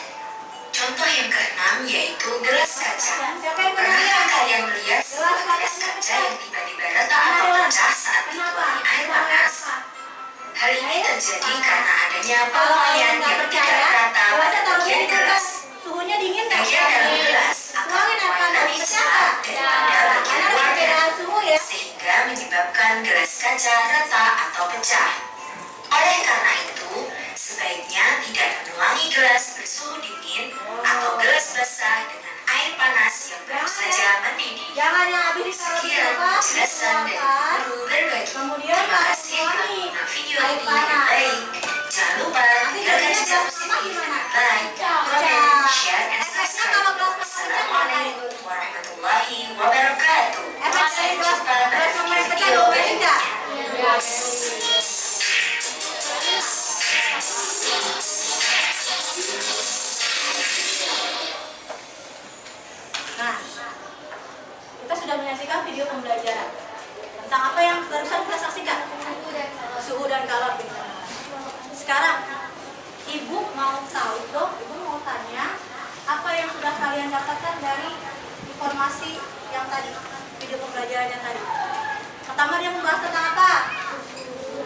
Contoh yang keenam yaitu gelas kaca. Siapa yang pernah Pernahkah lihat? kalian melihat sebuah gelas kaca yang tiba-tiba retak atau pecah saat dituangkan air panas? Hal ini terjadi karena adanya pemakaian yang tidak rata pada bagian gelas. Suhunya dingin nggak? Bagian dalam gelas akan Tuangin air menuai panas, lebih pecah cepat nggak? daripada bagian Karena luarnya, perbedaan suhu ya. sehingga menyebabkan gelas kaca retak atau pecah. Oleh karena itu, sebaiknya tidak menuangi gelas bersuhu dingin atau gelas basah dengan air panas yang baru saja mendidih. Jangan yang habis ditaruh di Sekian kulkas, penjelasan dari dituangkan. guru berbagi. Kemudian Terima kasih telah tuangi menonton video air ini dengan panas. baik. Jangan lupa tinggalkan jejak positif dengan like, comment, share, and Efeknya subscribe. kalau gelas pecah Assalamualaikum warahmatullahi wabarakatuh. Efek dari gelas Sampai jumpa pada gelas yang pecah video diomelin nggak? berikutnya. Nah, kita sudah menyaksikan video pembelajaran tentang apa yang barusan kita saksikan, suhu dan kalor. Sekarang, ibu mau tahu dong, ibu mau tanya apa yang sudah kalian dapatkan dari informasi yang tadi, video pembelajaran yang tadi. Pertama dia membahas tentang apa?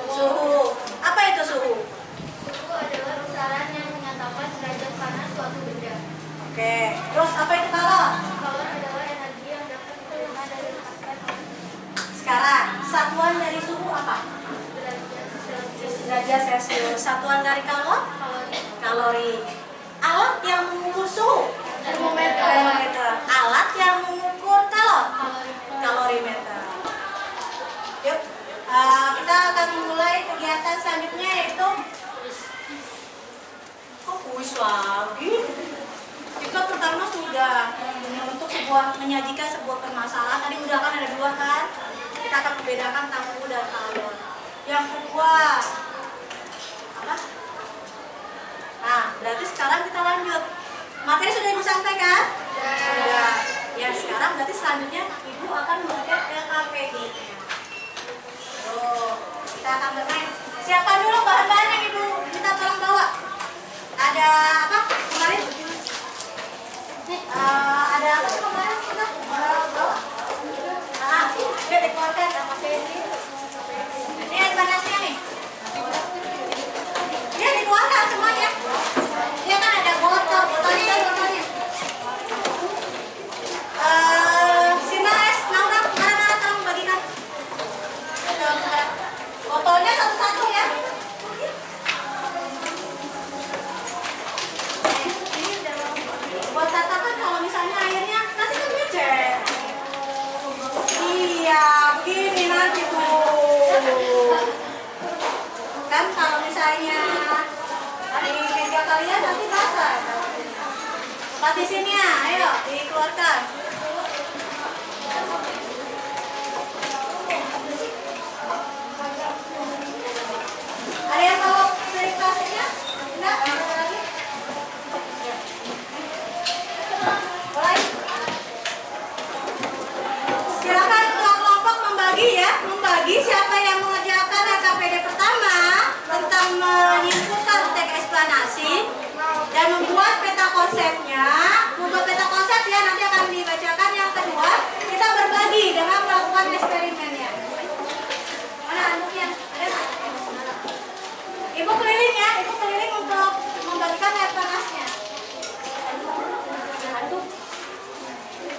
Suhu. Apa itu suhu? Suhu adalah besaran yang menyatakan derajat panas suatu benda. Oke. Terus apa itu kalor? Kalor adalah energi yang dapat diterima dari asap Sekarang, satuan dari suhu apa? derajat Celcius. Derajat Celcius. Satuan dari kalor? Kalori. Kalori. Alat yang mengukur suhu? Termometer. Termometer. Alat yang mengukur kalor? Kalorimeter. Kalorimeter. Yuk, kita akan mulai kegiatan selanjutnya yaitu kuis lagi. Kita pertama sudah untuk menyajikan sebuah permasalahan. Tadi udah kan ada dua kan? Kita akan membedakan tentang suhu dan kalor. Yang kedua apa? Nah, berarti sekarang kita lanjut. Materi sudah ibu sampaikan? Sudah. Ya, sekarang berarti selanjutnya ibu akan membuat LKPI-nya. Tuh, kita akan bermain. Siapkan dulu bahan-bahan yang ibu minta tolong bawa. Ada apa kemarin? Ada apa sih kemarin kita bawa? Nah, dia dikeluarkan sama Fendi. Ini air panasnya nih. Dia dikeluarkan semuanya. Dia kan ada botolnya. Sina es, Naura, mana tolong bagikan. Botolnya satu-satu ya. Buat tatakan kalau misalnya airnya nanti kan becek. Iya, begini nanti tuh. Kan kalau misalnya di meja kalian nanti basah. Tempat di sini ya, ayo dikeluarkan. Ada yang mau dari plastiknya? Enggak? Ada lagi? Mulai. Silakan kelompok membagi ya, membagi siapa yang mengerjakan LKPD pertama tentang menyimpulkan teks eksplanasi dan membuat peta konsepnya. Membuat peta konsep ya nanti akan dibacakan. Yang kedua, kita berbagi dengan melakukan eksperimennya. Mana anduknya? Ada nggak? Ibu keliling ya, ibu keliling untuk membagikan air panasnya. Anduk.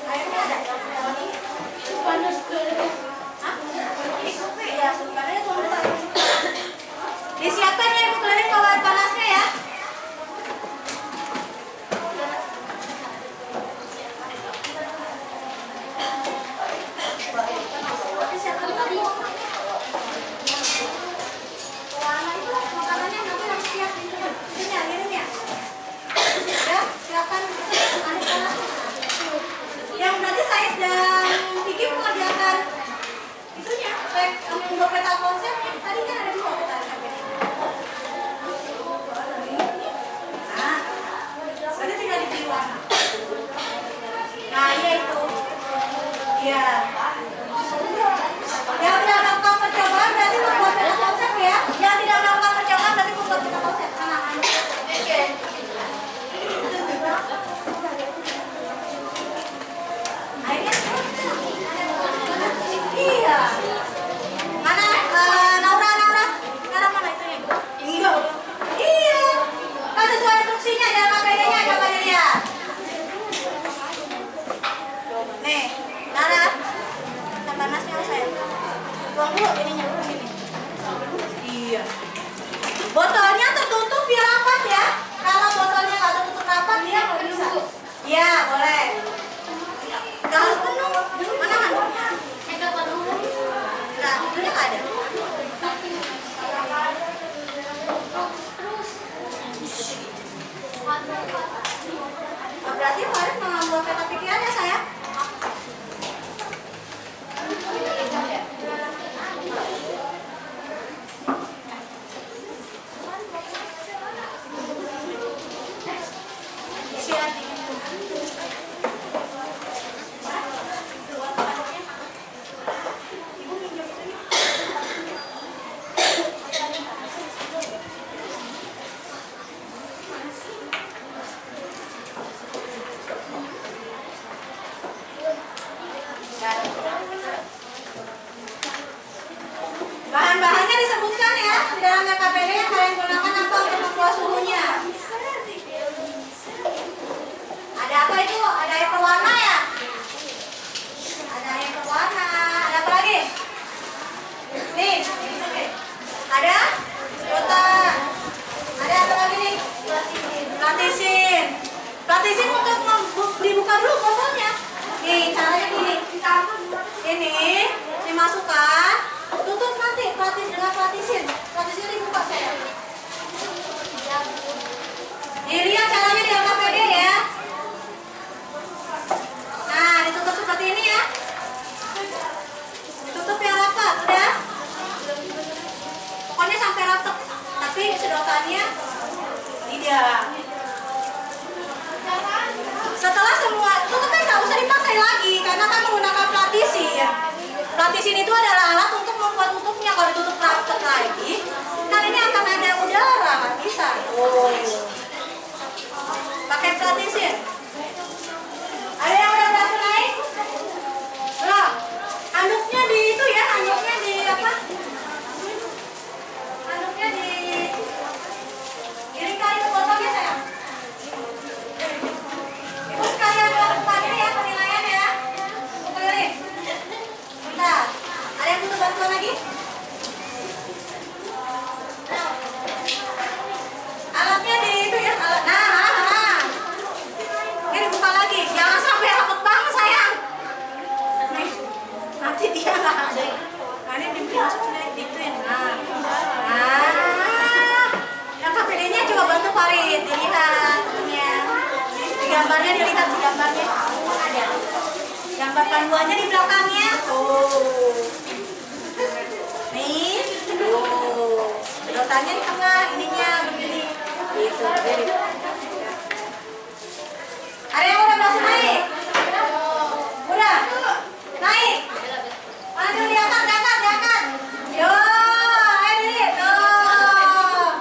Airnya ada. Panas banget. Hah? Iya, sebenarnya tuh bentar. Disiapkan ya ibu keliling bawa air panasnya ya. Siapkan tadi. Warna itu makanannya nanti harus siap di sini ya, ngirim ya. Ya, siapkan air panasnya. Yang berarti saya dan Kiki mengerjakan itunya, membuat peta konsepnya. Tadi kan ada dua peta konsepnya. Nah, berarti tinggal dipilih warna. Nah, iya itu. Iya. Yang tidak melakukan percobaan berarti membuat peta konsep ya. Yang tidak melakukan percobaan berarti membuat peta konsep. Anak-anak. Oke. Tuang dulu ininya ini. Iya. Botolnya tertutup biar rapat ya. Kalau botolnya nggak tertutup rapat dia nggak bisa. Iya boleh. Nggak harus penuh. Mana handuknya? Nah, handuknya nggak ada. Oh, berarti Farid mengambil peta pikiran ya sayang? Bahan-bahannya disebutkan ya di dalam KPD yang kalian gunakan apa untuk membuat suhunya. Ada apa itu? Ada air pewarna ya? Ada air pewarna. Ada apa lagi? Nih, ada sedotan. Ada apa lagi nih? Platisin. Platisin untuk dibuka dulu botolnya. Nih caranya gini. Ini dimasukkan. Tutup nanti dengan platisin. Platisin dibuka saya. Dilihat caranya di KPD ya. Nah, ditutup seperti ini ya. Ditutup yang rapat, udah. Pokoknya sampai rapat. Tapi sedotannya tidak. Setelah semua, tutupnya nggak usah dipakai lagi karena kan menggunakan platisin. Platisin itu adalah alat untuk membuat tutupnya. Kalau ditutup rapat lagi, kan ini akan ada udara, nggak bisa. Oh. Pakai platisin. Ada yang udah berhasil naik? Belum. Handuknya di itu ya, handuknya di apa? Handuknya di iringkan ke botolnya sayang. Ibu sekalian lakukan ini ya penilaian ya. Keliling. Bentar. Ada yang butuh bantuan lagi? Alatnya di itu ya, alat. Nah. Ini dibuka lagi. Jangan sampai rapat banget sayang. Nih, nanti dia nggak ada. Nah, ini dimasukin dituin. Yang KPD-nya coba bantu Farid dilihat tentunya. Di gambarnya dilihat di gambarnya. Ada. Gambar panduannya di belakangnya. Tuh. Nih. Tuh. Sedotannya di tengah, ininya begini. Gitu. Ada yang udah berhasil naik? Udah? Naik? Maju diangkat. Yo, ayo diri. Tuh.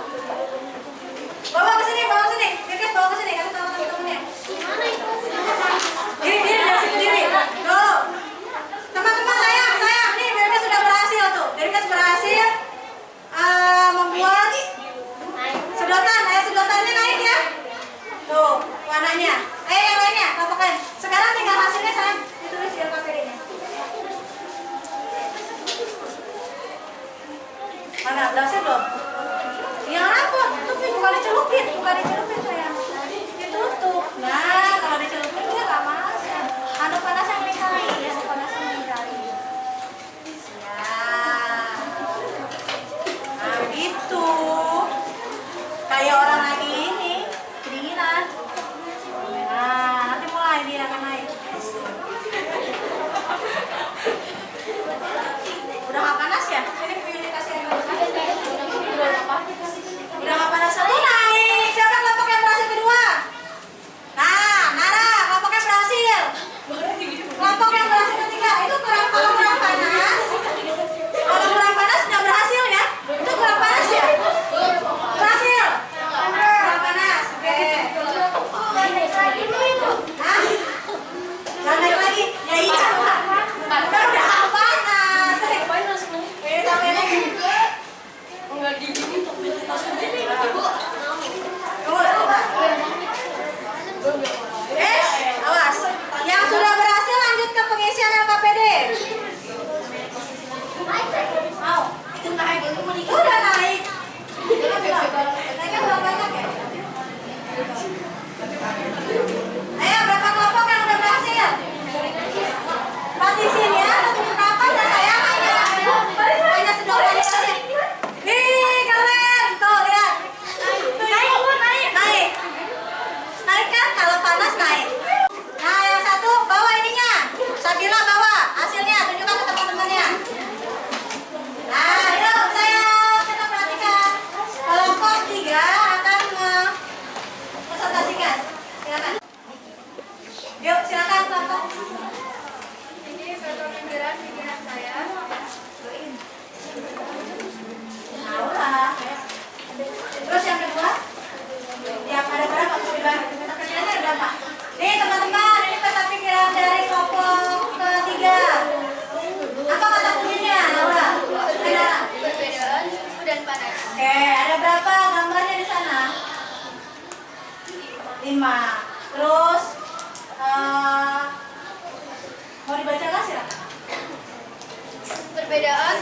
Bawa ke sini. Birkes bawa ke sini, kasih tahu teman-temannya. Diri, dari situ diri. Tuh. Teman-teman sayang, nih Birkes sudah berhasil tuh. Birkes berhasil membuat sedotan. Sedotannya naik ya. Tuh, warnanya. Yang lainnya, lakukan. Sekarang tinggal hasilnya sayang ditulis di KPD-nya. Mana, berhasil belum? Yang rapot, tutupin, bukan dicelupin sayang. Ditutup. Nah, kalau dicelupin dia nggak panas ya. Handuk panas yang meningkari. Ya. Nah, gitu. Kayak orang lagi ini, kedinginan. Nah, nanti mulai dia akan naik. Udah nggak panas ya? Ini pilih kasih air panas. Udah nggak panas satu naik. Siapa kelompok yang berhasil kedua? Nah, Nara, kelompoknya berhasil. Kelompok yang berhasil ketiga itu kalau kurang panas. Kalau kurang panas sudah berhasil ya? Itu kurang panas ya?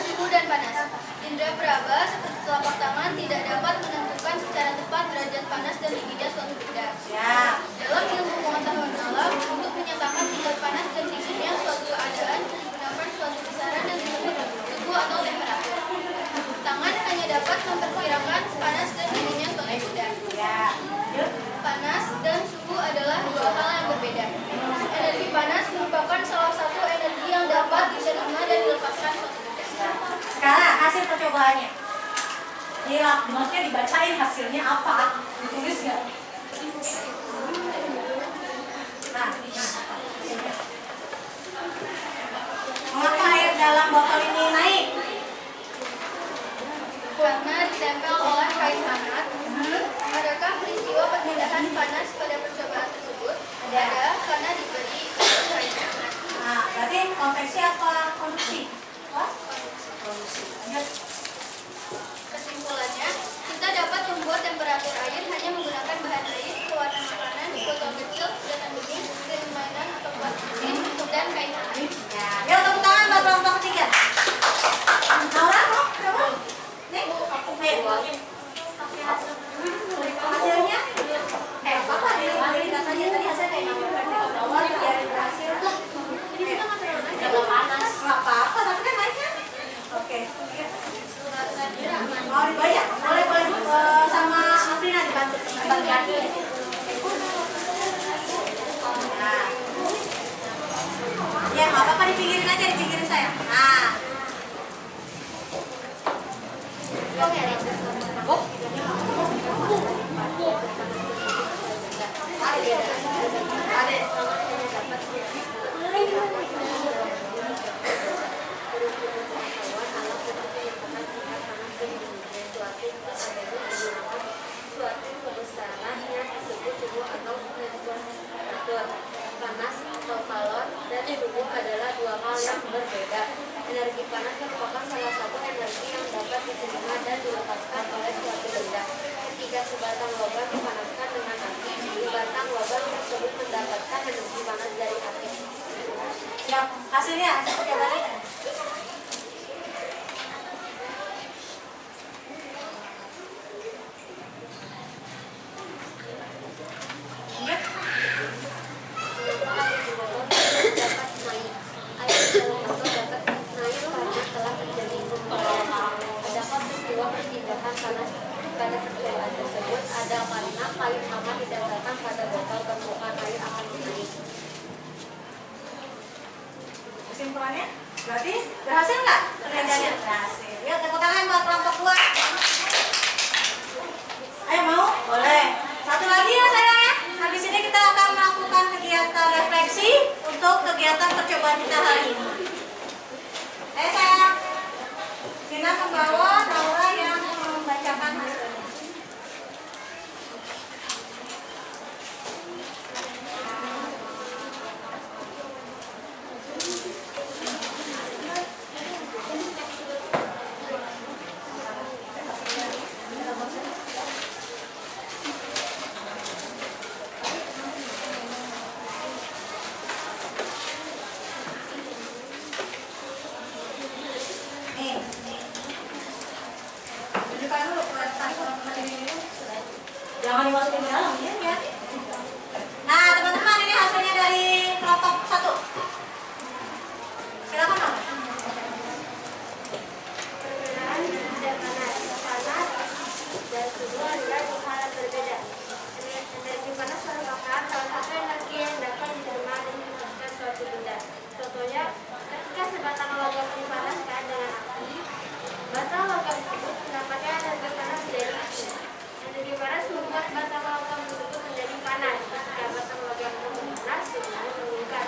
suhu dan panas. Indra peraba seperti telapak tangan tidak dapat menentukan secara tepat derajat panas dan dinginnya suatu benda. Ya. Dalam ilmu pengetahuan alam, untuk menyatakan tingkat panas dan dinginnya suatu keadaan digunakan suatu kisaran yang disebut suhu atau temperatur. Tangan hanya dapat memperkirakan panas dan dinginnya suatu benda. Ya. Lanjut. Panas dan suhu adalah dua hal yang berbeda. Energi panas merupakan salah satu energi yang dapat diterima dan dilepaskan suatu benda. Sekarang hasil percobaannya. Ini laptopnya dibacain hasilnya apa? Ditulis nggak? Nah, mengapa air dalam botol ini naik? Karena ditempel oleh kain hangat. Adakah peristiwa perpindahan panas pada percobaan tersebut? Ada, karena diberi kain hangat. Nah, berarti konveksi apa konduksi? Apa? Konduksi. Lanjut. Kesimpulannya, kita dapat membuat temperatur air hanya menggunakan bahan air, pewarna makanan, botol kecil, sedotan bening, piring mainan atau plastik, dan kain hangat. Ya, yuk tepuk tangan buat kelompok ketiga. Naura, mau? Coba. Nih, ayo. Hasilnya? Apa? Dari data aja tadi hasilnya kayak gimana? Bawah, biar berhasil. Ini kita nggak terlalu naik. Nggak panas. Nggak apa-apa, tapi kan naik kan? Oke. Mau dibayar? Boleh sama Afrina dibantu. Bagi. Nah. Ya, nggak apa-apa, dipikirin aja, dipikirin saya. Nah. Panas atau kalor dan suhu adalah dua hal yang berbeda. Energi panas merupakan salah satu energi yang dapat diterima dan dilepaskan oleh suatu benda. Ketika sebatang logam dipanaskan dengan api, batang logam tersebut mendapatkan energi panas dari api. Siap. Hasilnya, percobaannya. Panas pada percobaan tersebut ada karena kain hangat ditempelkan pada botol permukaan air akan menaik. Kesimpulannya? Berarti berhasil nggak? Kerjanya? Berhasil. Yuk, tepuk tangan buat kelompok 2. Ayo, mau? Boleh. Satu lagi ya sayang ya. Habis ini kita akan melakukan kegiatan refleksi untuk kegiatan percobaan kita hari ini. Ayo sayang. Kita membawa Naura yang membacakan hasilnya. Nih. Tunjukkan dulu tadi teman-teman ini. Jangan dimasukin ke dalam ya. Nah, teman-teman ini hasilnya dari kelompok 1. Silakan Bang. Perbedaan dan panas dan suhu adalah dua hal yang berbeda. Energi panas merupakan salah satu energi yang dapat diterima dan dilepaskan suatu benda. Contohnya, ketika sebatang logam dipanaskan dengan api, batang logam tersebut mendapatkan energi panas dari api. Energi panas membuat batang logam tersebut menjadi panas. Ketika batang logam tersebut panas, suhunya meningkat.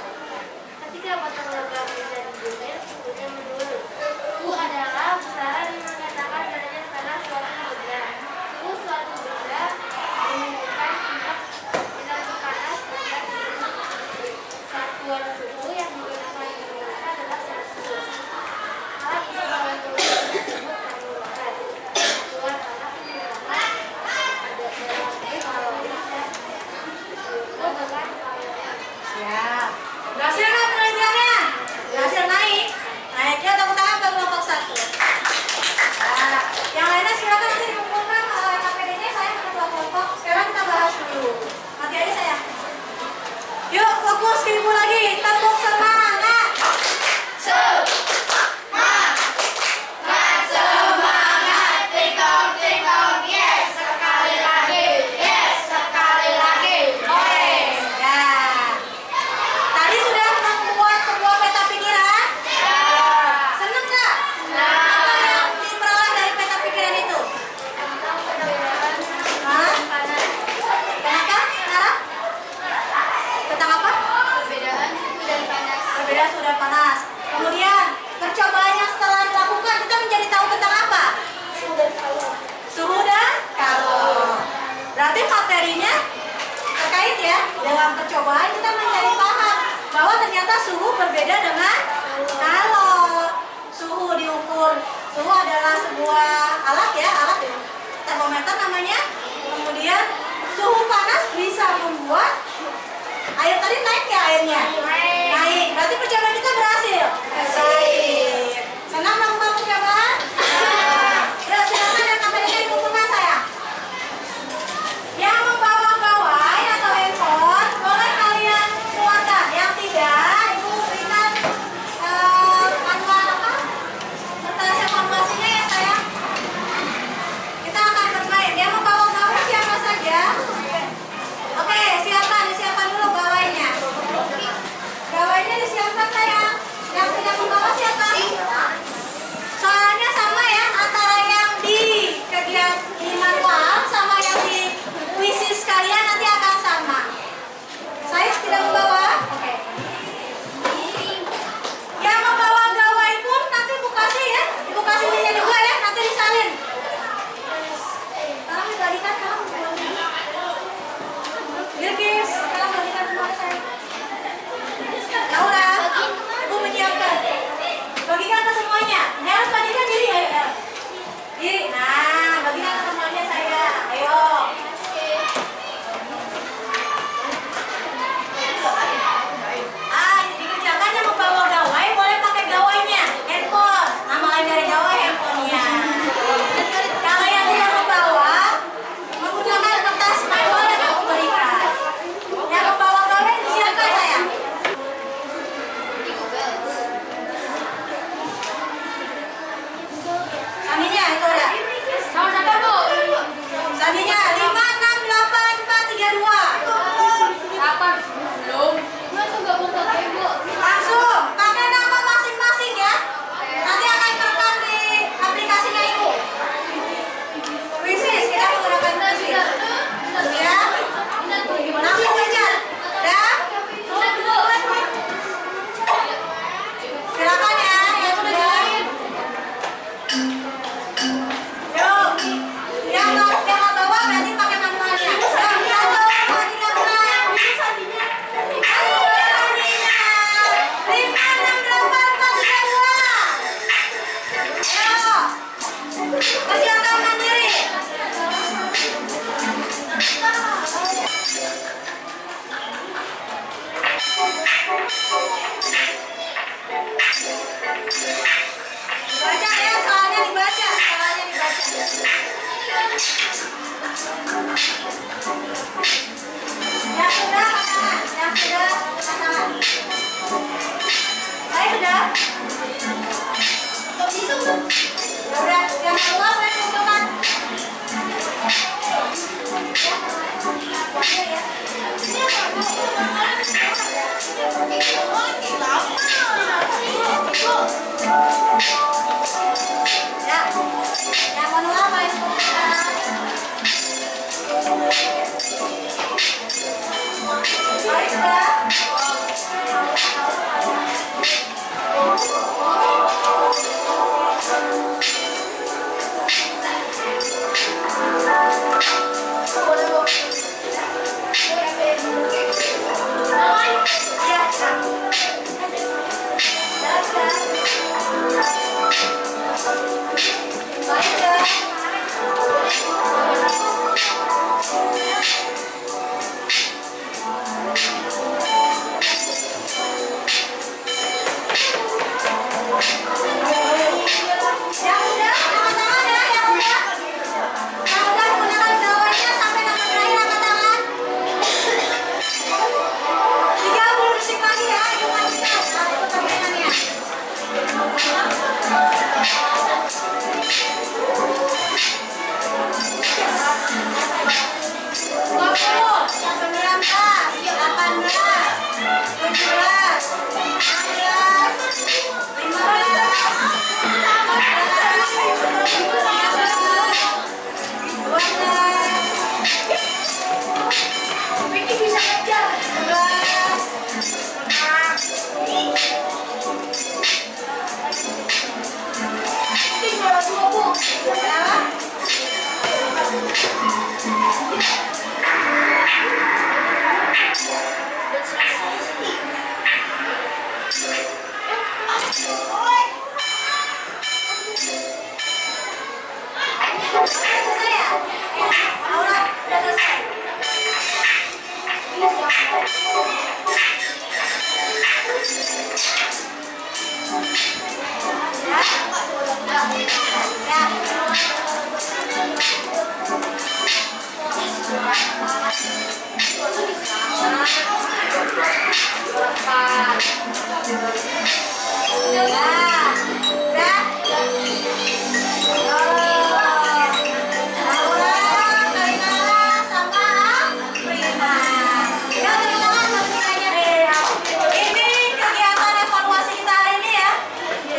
Suhu adalah sebuah alat ya, termometer namanya. Kemudian suhu panas bisa membuat air tadi naik ya airnya? Naik. Berarti percobaan kita berhasil? Baik. Senang dong Bang percobaan? Ya, silakan yang kameranya dihubungkan saya. Yang membawa gawai atau handphone boleh kalian keluarkan. Yang tidak, Ibu berikan manual apa? Serta evaluasinya ya sayang. Kita akan bermain. Yang membawa gawai siapa saja? Oke, disiapkan dulu gawainya. Gawainya disiapkan sayang. Yang tidak membawa siapa? Soalnya sama ya, antara yang di kegiatan di manual sama yang di kuisis kalian nanti akan sama. Saya tidak membawa. Oke. Yang membawa gawai pun nanti Ibu kasih ya. Ibu kasih minyak juga ya, nanti disalin. Sekarang dibagikan kamu. Lukis, sekarang bagikan semua saya. Laura, Ibu menyiapkan. Bagikan ke semuanya. Harus bagikan diri ya. Diri. Nah, bagikan ke semuanya saya. Ayo. Dikerjakan yang membawa gawai boleh pakai gawainya. Handphone. Nama lain dari gawai handphonenya. Kalau yang tidak membawa menggunakan kertas manual yang aku berikan. Yang membawa gawai disiapkan saya. Saminya itu ada. Nomor berapa Bu? Saminya 5, 6, 8, 4, 3, 2. Kapan? Belum. Langsung gabung pakai Bu. Langsung pakai nama masing-masing ya. Nanti akan terekam di aplikasinya Ibu. Kuisis, kita menggunakan kuisis. Ya. Langsung belajar. Ya. Silakan ya, yang sudah. Yuk, yang nggak bawa berarti pakai manualnya. Yang satu, lagi lakukan. Ayo, Sandinya. 5, 6, 8, 4, 3, 2. Ayo, persiapkan mandiri. Dibaca ya, soalnya dibaca. Yang sudah pasangan, Saya sudah. Ya udah, yang kedua boleh diuntukkan. Ya, yang manual boleh diuntukkan. Baik sudah. Selesai ya? Aura, udah selesai.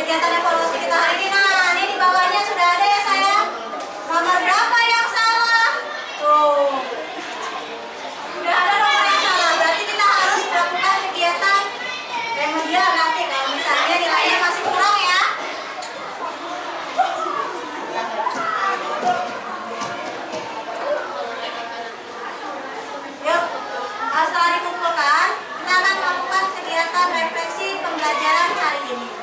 Kegiatan evaluasi kita hari ini. Nah, ini di bawahnya sudah ada ya sayang. Nomor berapa yang salah? Tuh. Sudah ada nomor yang salah. Berarti kita harus melakukan kegiatan remedial nanti kalau misalnya nilainya masih kurang ya. Yuk, setelah dikumpulkan, kita akan melakukan kegiatan refleksi pembelajaran hari ini.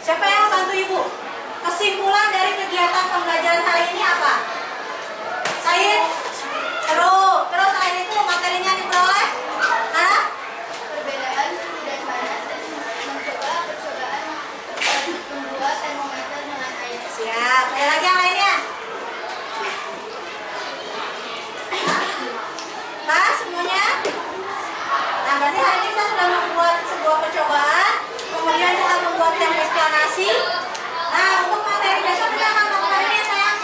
Siapa yang bantu ibu? Kesimpulan dari kegiatan pembelajaran hari ini apa? Said? Seru. Terus selain itu materinya diperoleh? Hah? Perbedaan suhu dan panas dan mencoba percobaan membuat termometer dengan air. Siap. Ada lagi yang lainnya? Pas semuanya? Nah, berarti hari ini kita sudah membuat sebuah percobaan. Kemudian kita membuat yang eksplanasi. Nah, untuk materi besok kita akan melakukan ini ya sayang.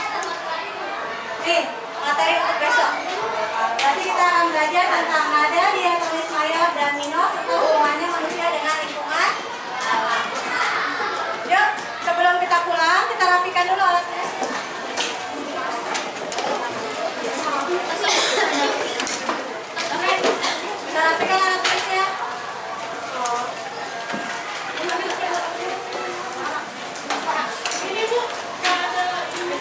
Nih, materi untuk besok. Berarti kita akan belajar tentang nada, diatonis mayor dan minor serta hubungannya manusia dengan lingkungan alam. Yuk, sebelum kita pulang, kita rapikan dulu alatnya. Kita rapikan alat tulisnya. Ini Bu, nggak ada ini.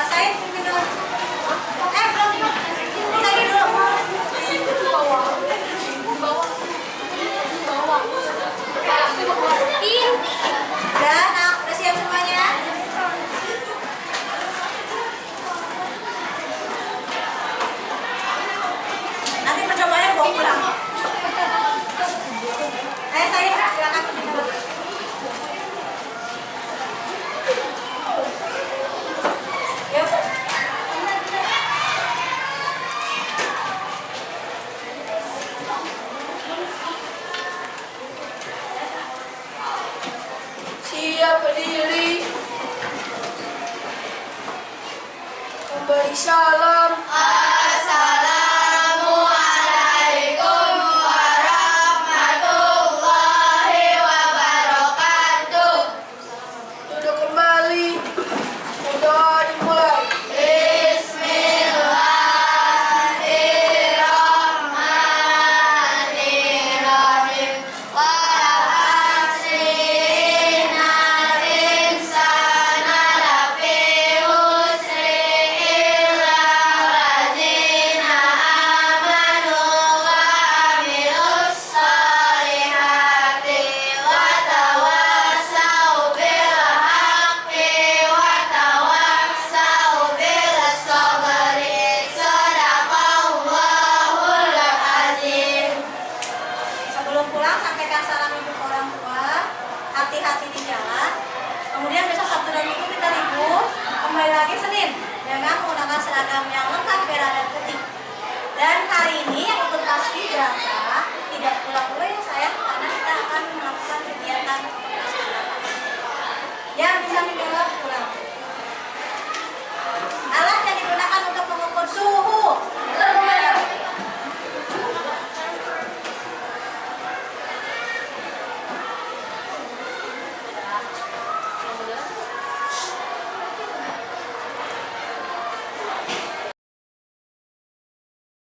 Saya pimpin dulu. Belum. Lagi dulu. Udah, nah, udah siap semuanya? Nanti percobaannya bawa pulang. Saya silakan pimpin dulu. Yuk. Siap berdiri. Memberi salam. Assalamualaikum warahmatullahi wabarakatuh. Duduk kembali. Doa dimulai. Bismillahirrahmanirrahim. Wal asri innal insana lafi khusri illa alladzina amanu wa amilus solihati wa tawassau bil haqqi wa tawassau bis sabri. Shadaqallahul azim. Sebelum pulang sampaikan salam ibu ke orang tua, hati-hati di jalan. Kemudian besok Sabtu dan Minggu kita libur, kembali lagi Senin dengan menggunakan seragam yang lengkap merah dan putih. Dan hari ini yang ikut paskibraka tidak pula-pula ya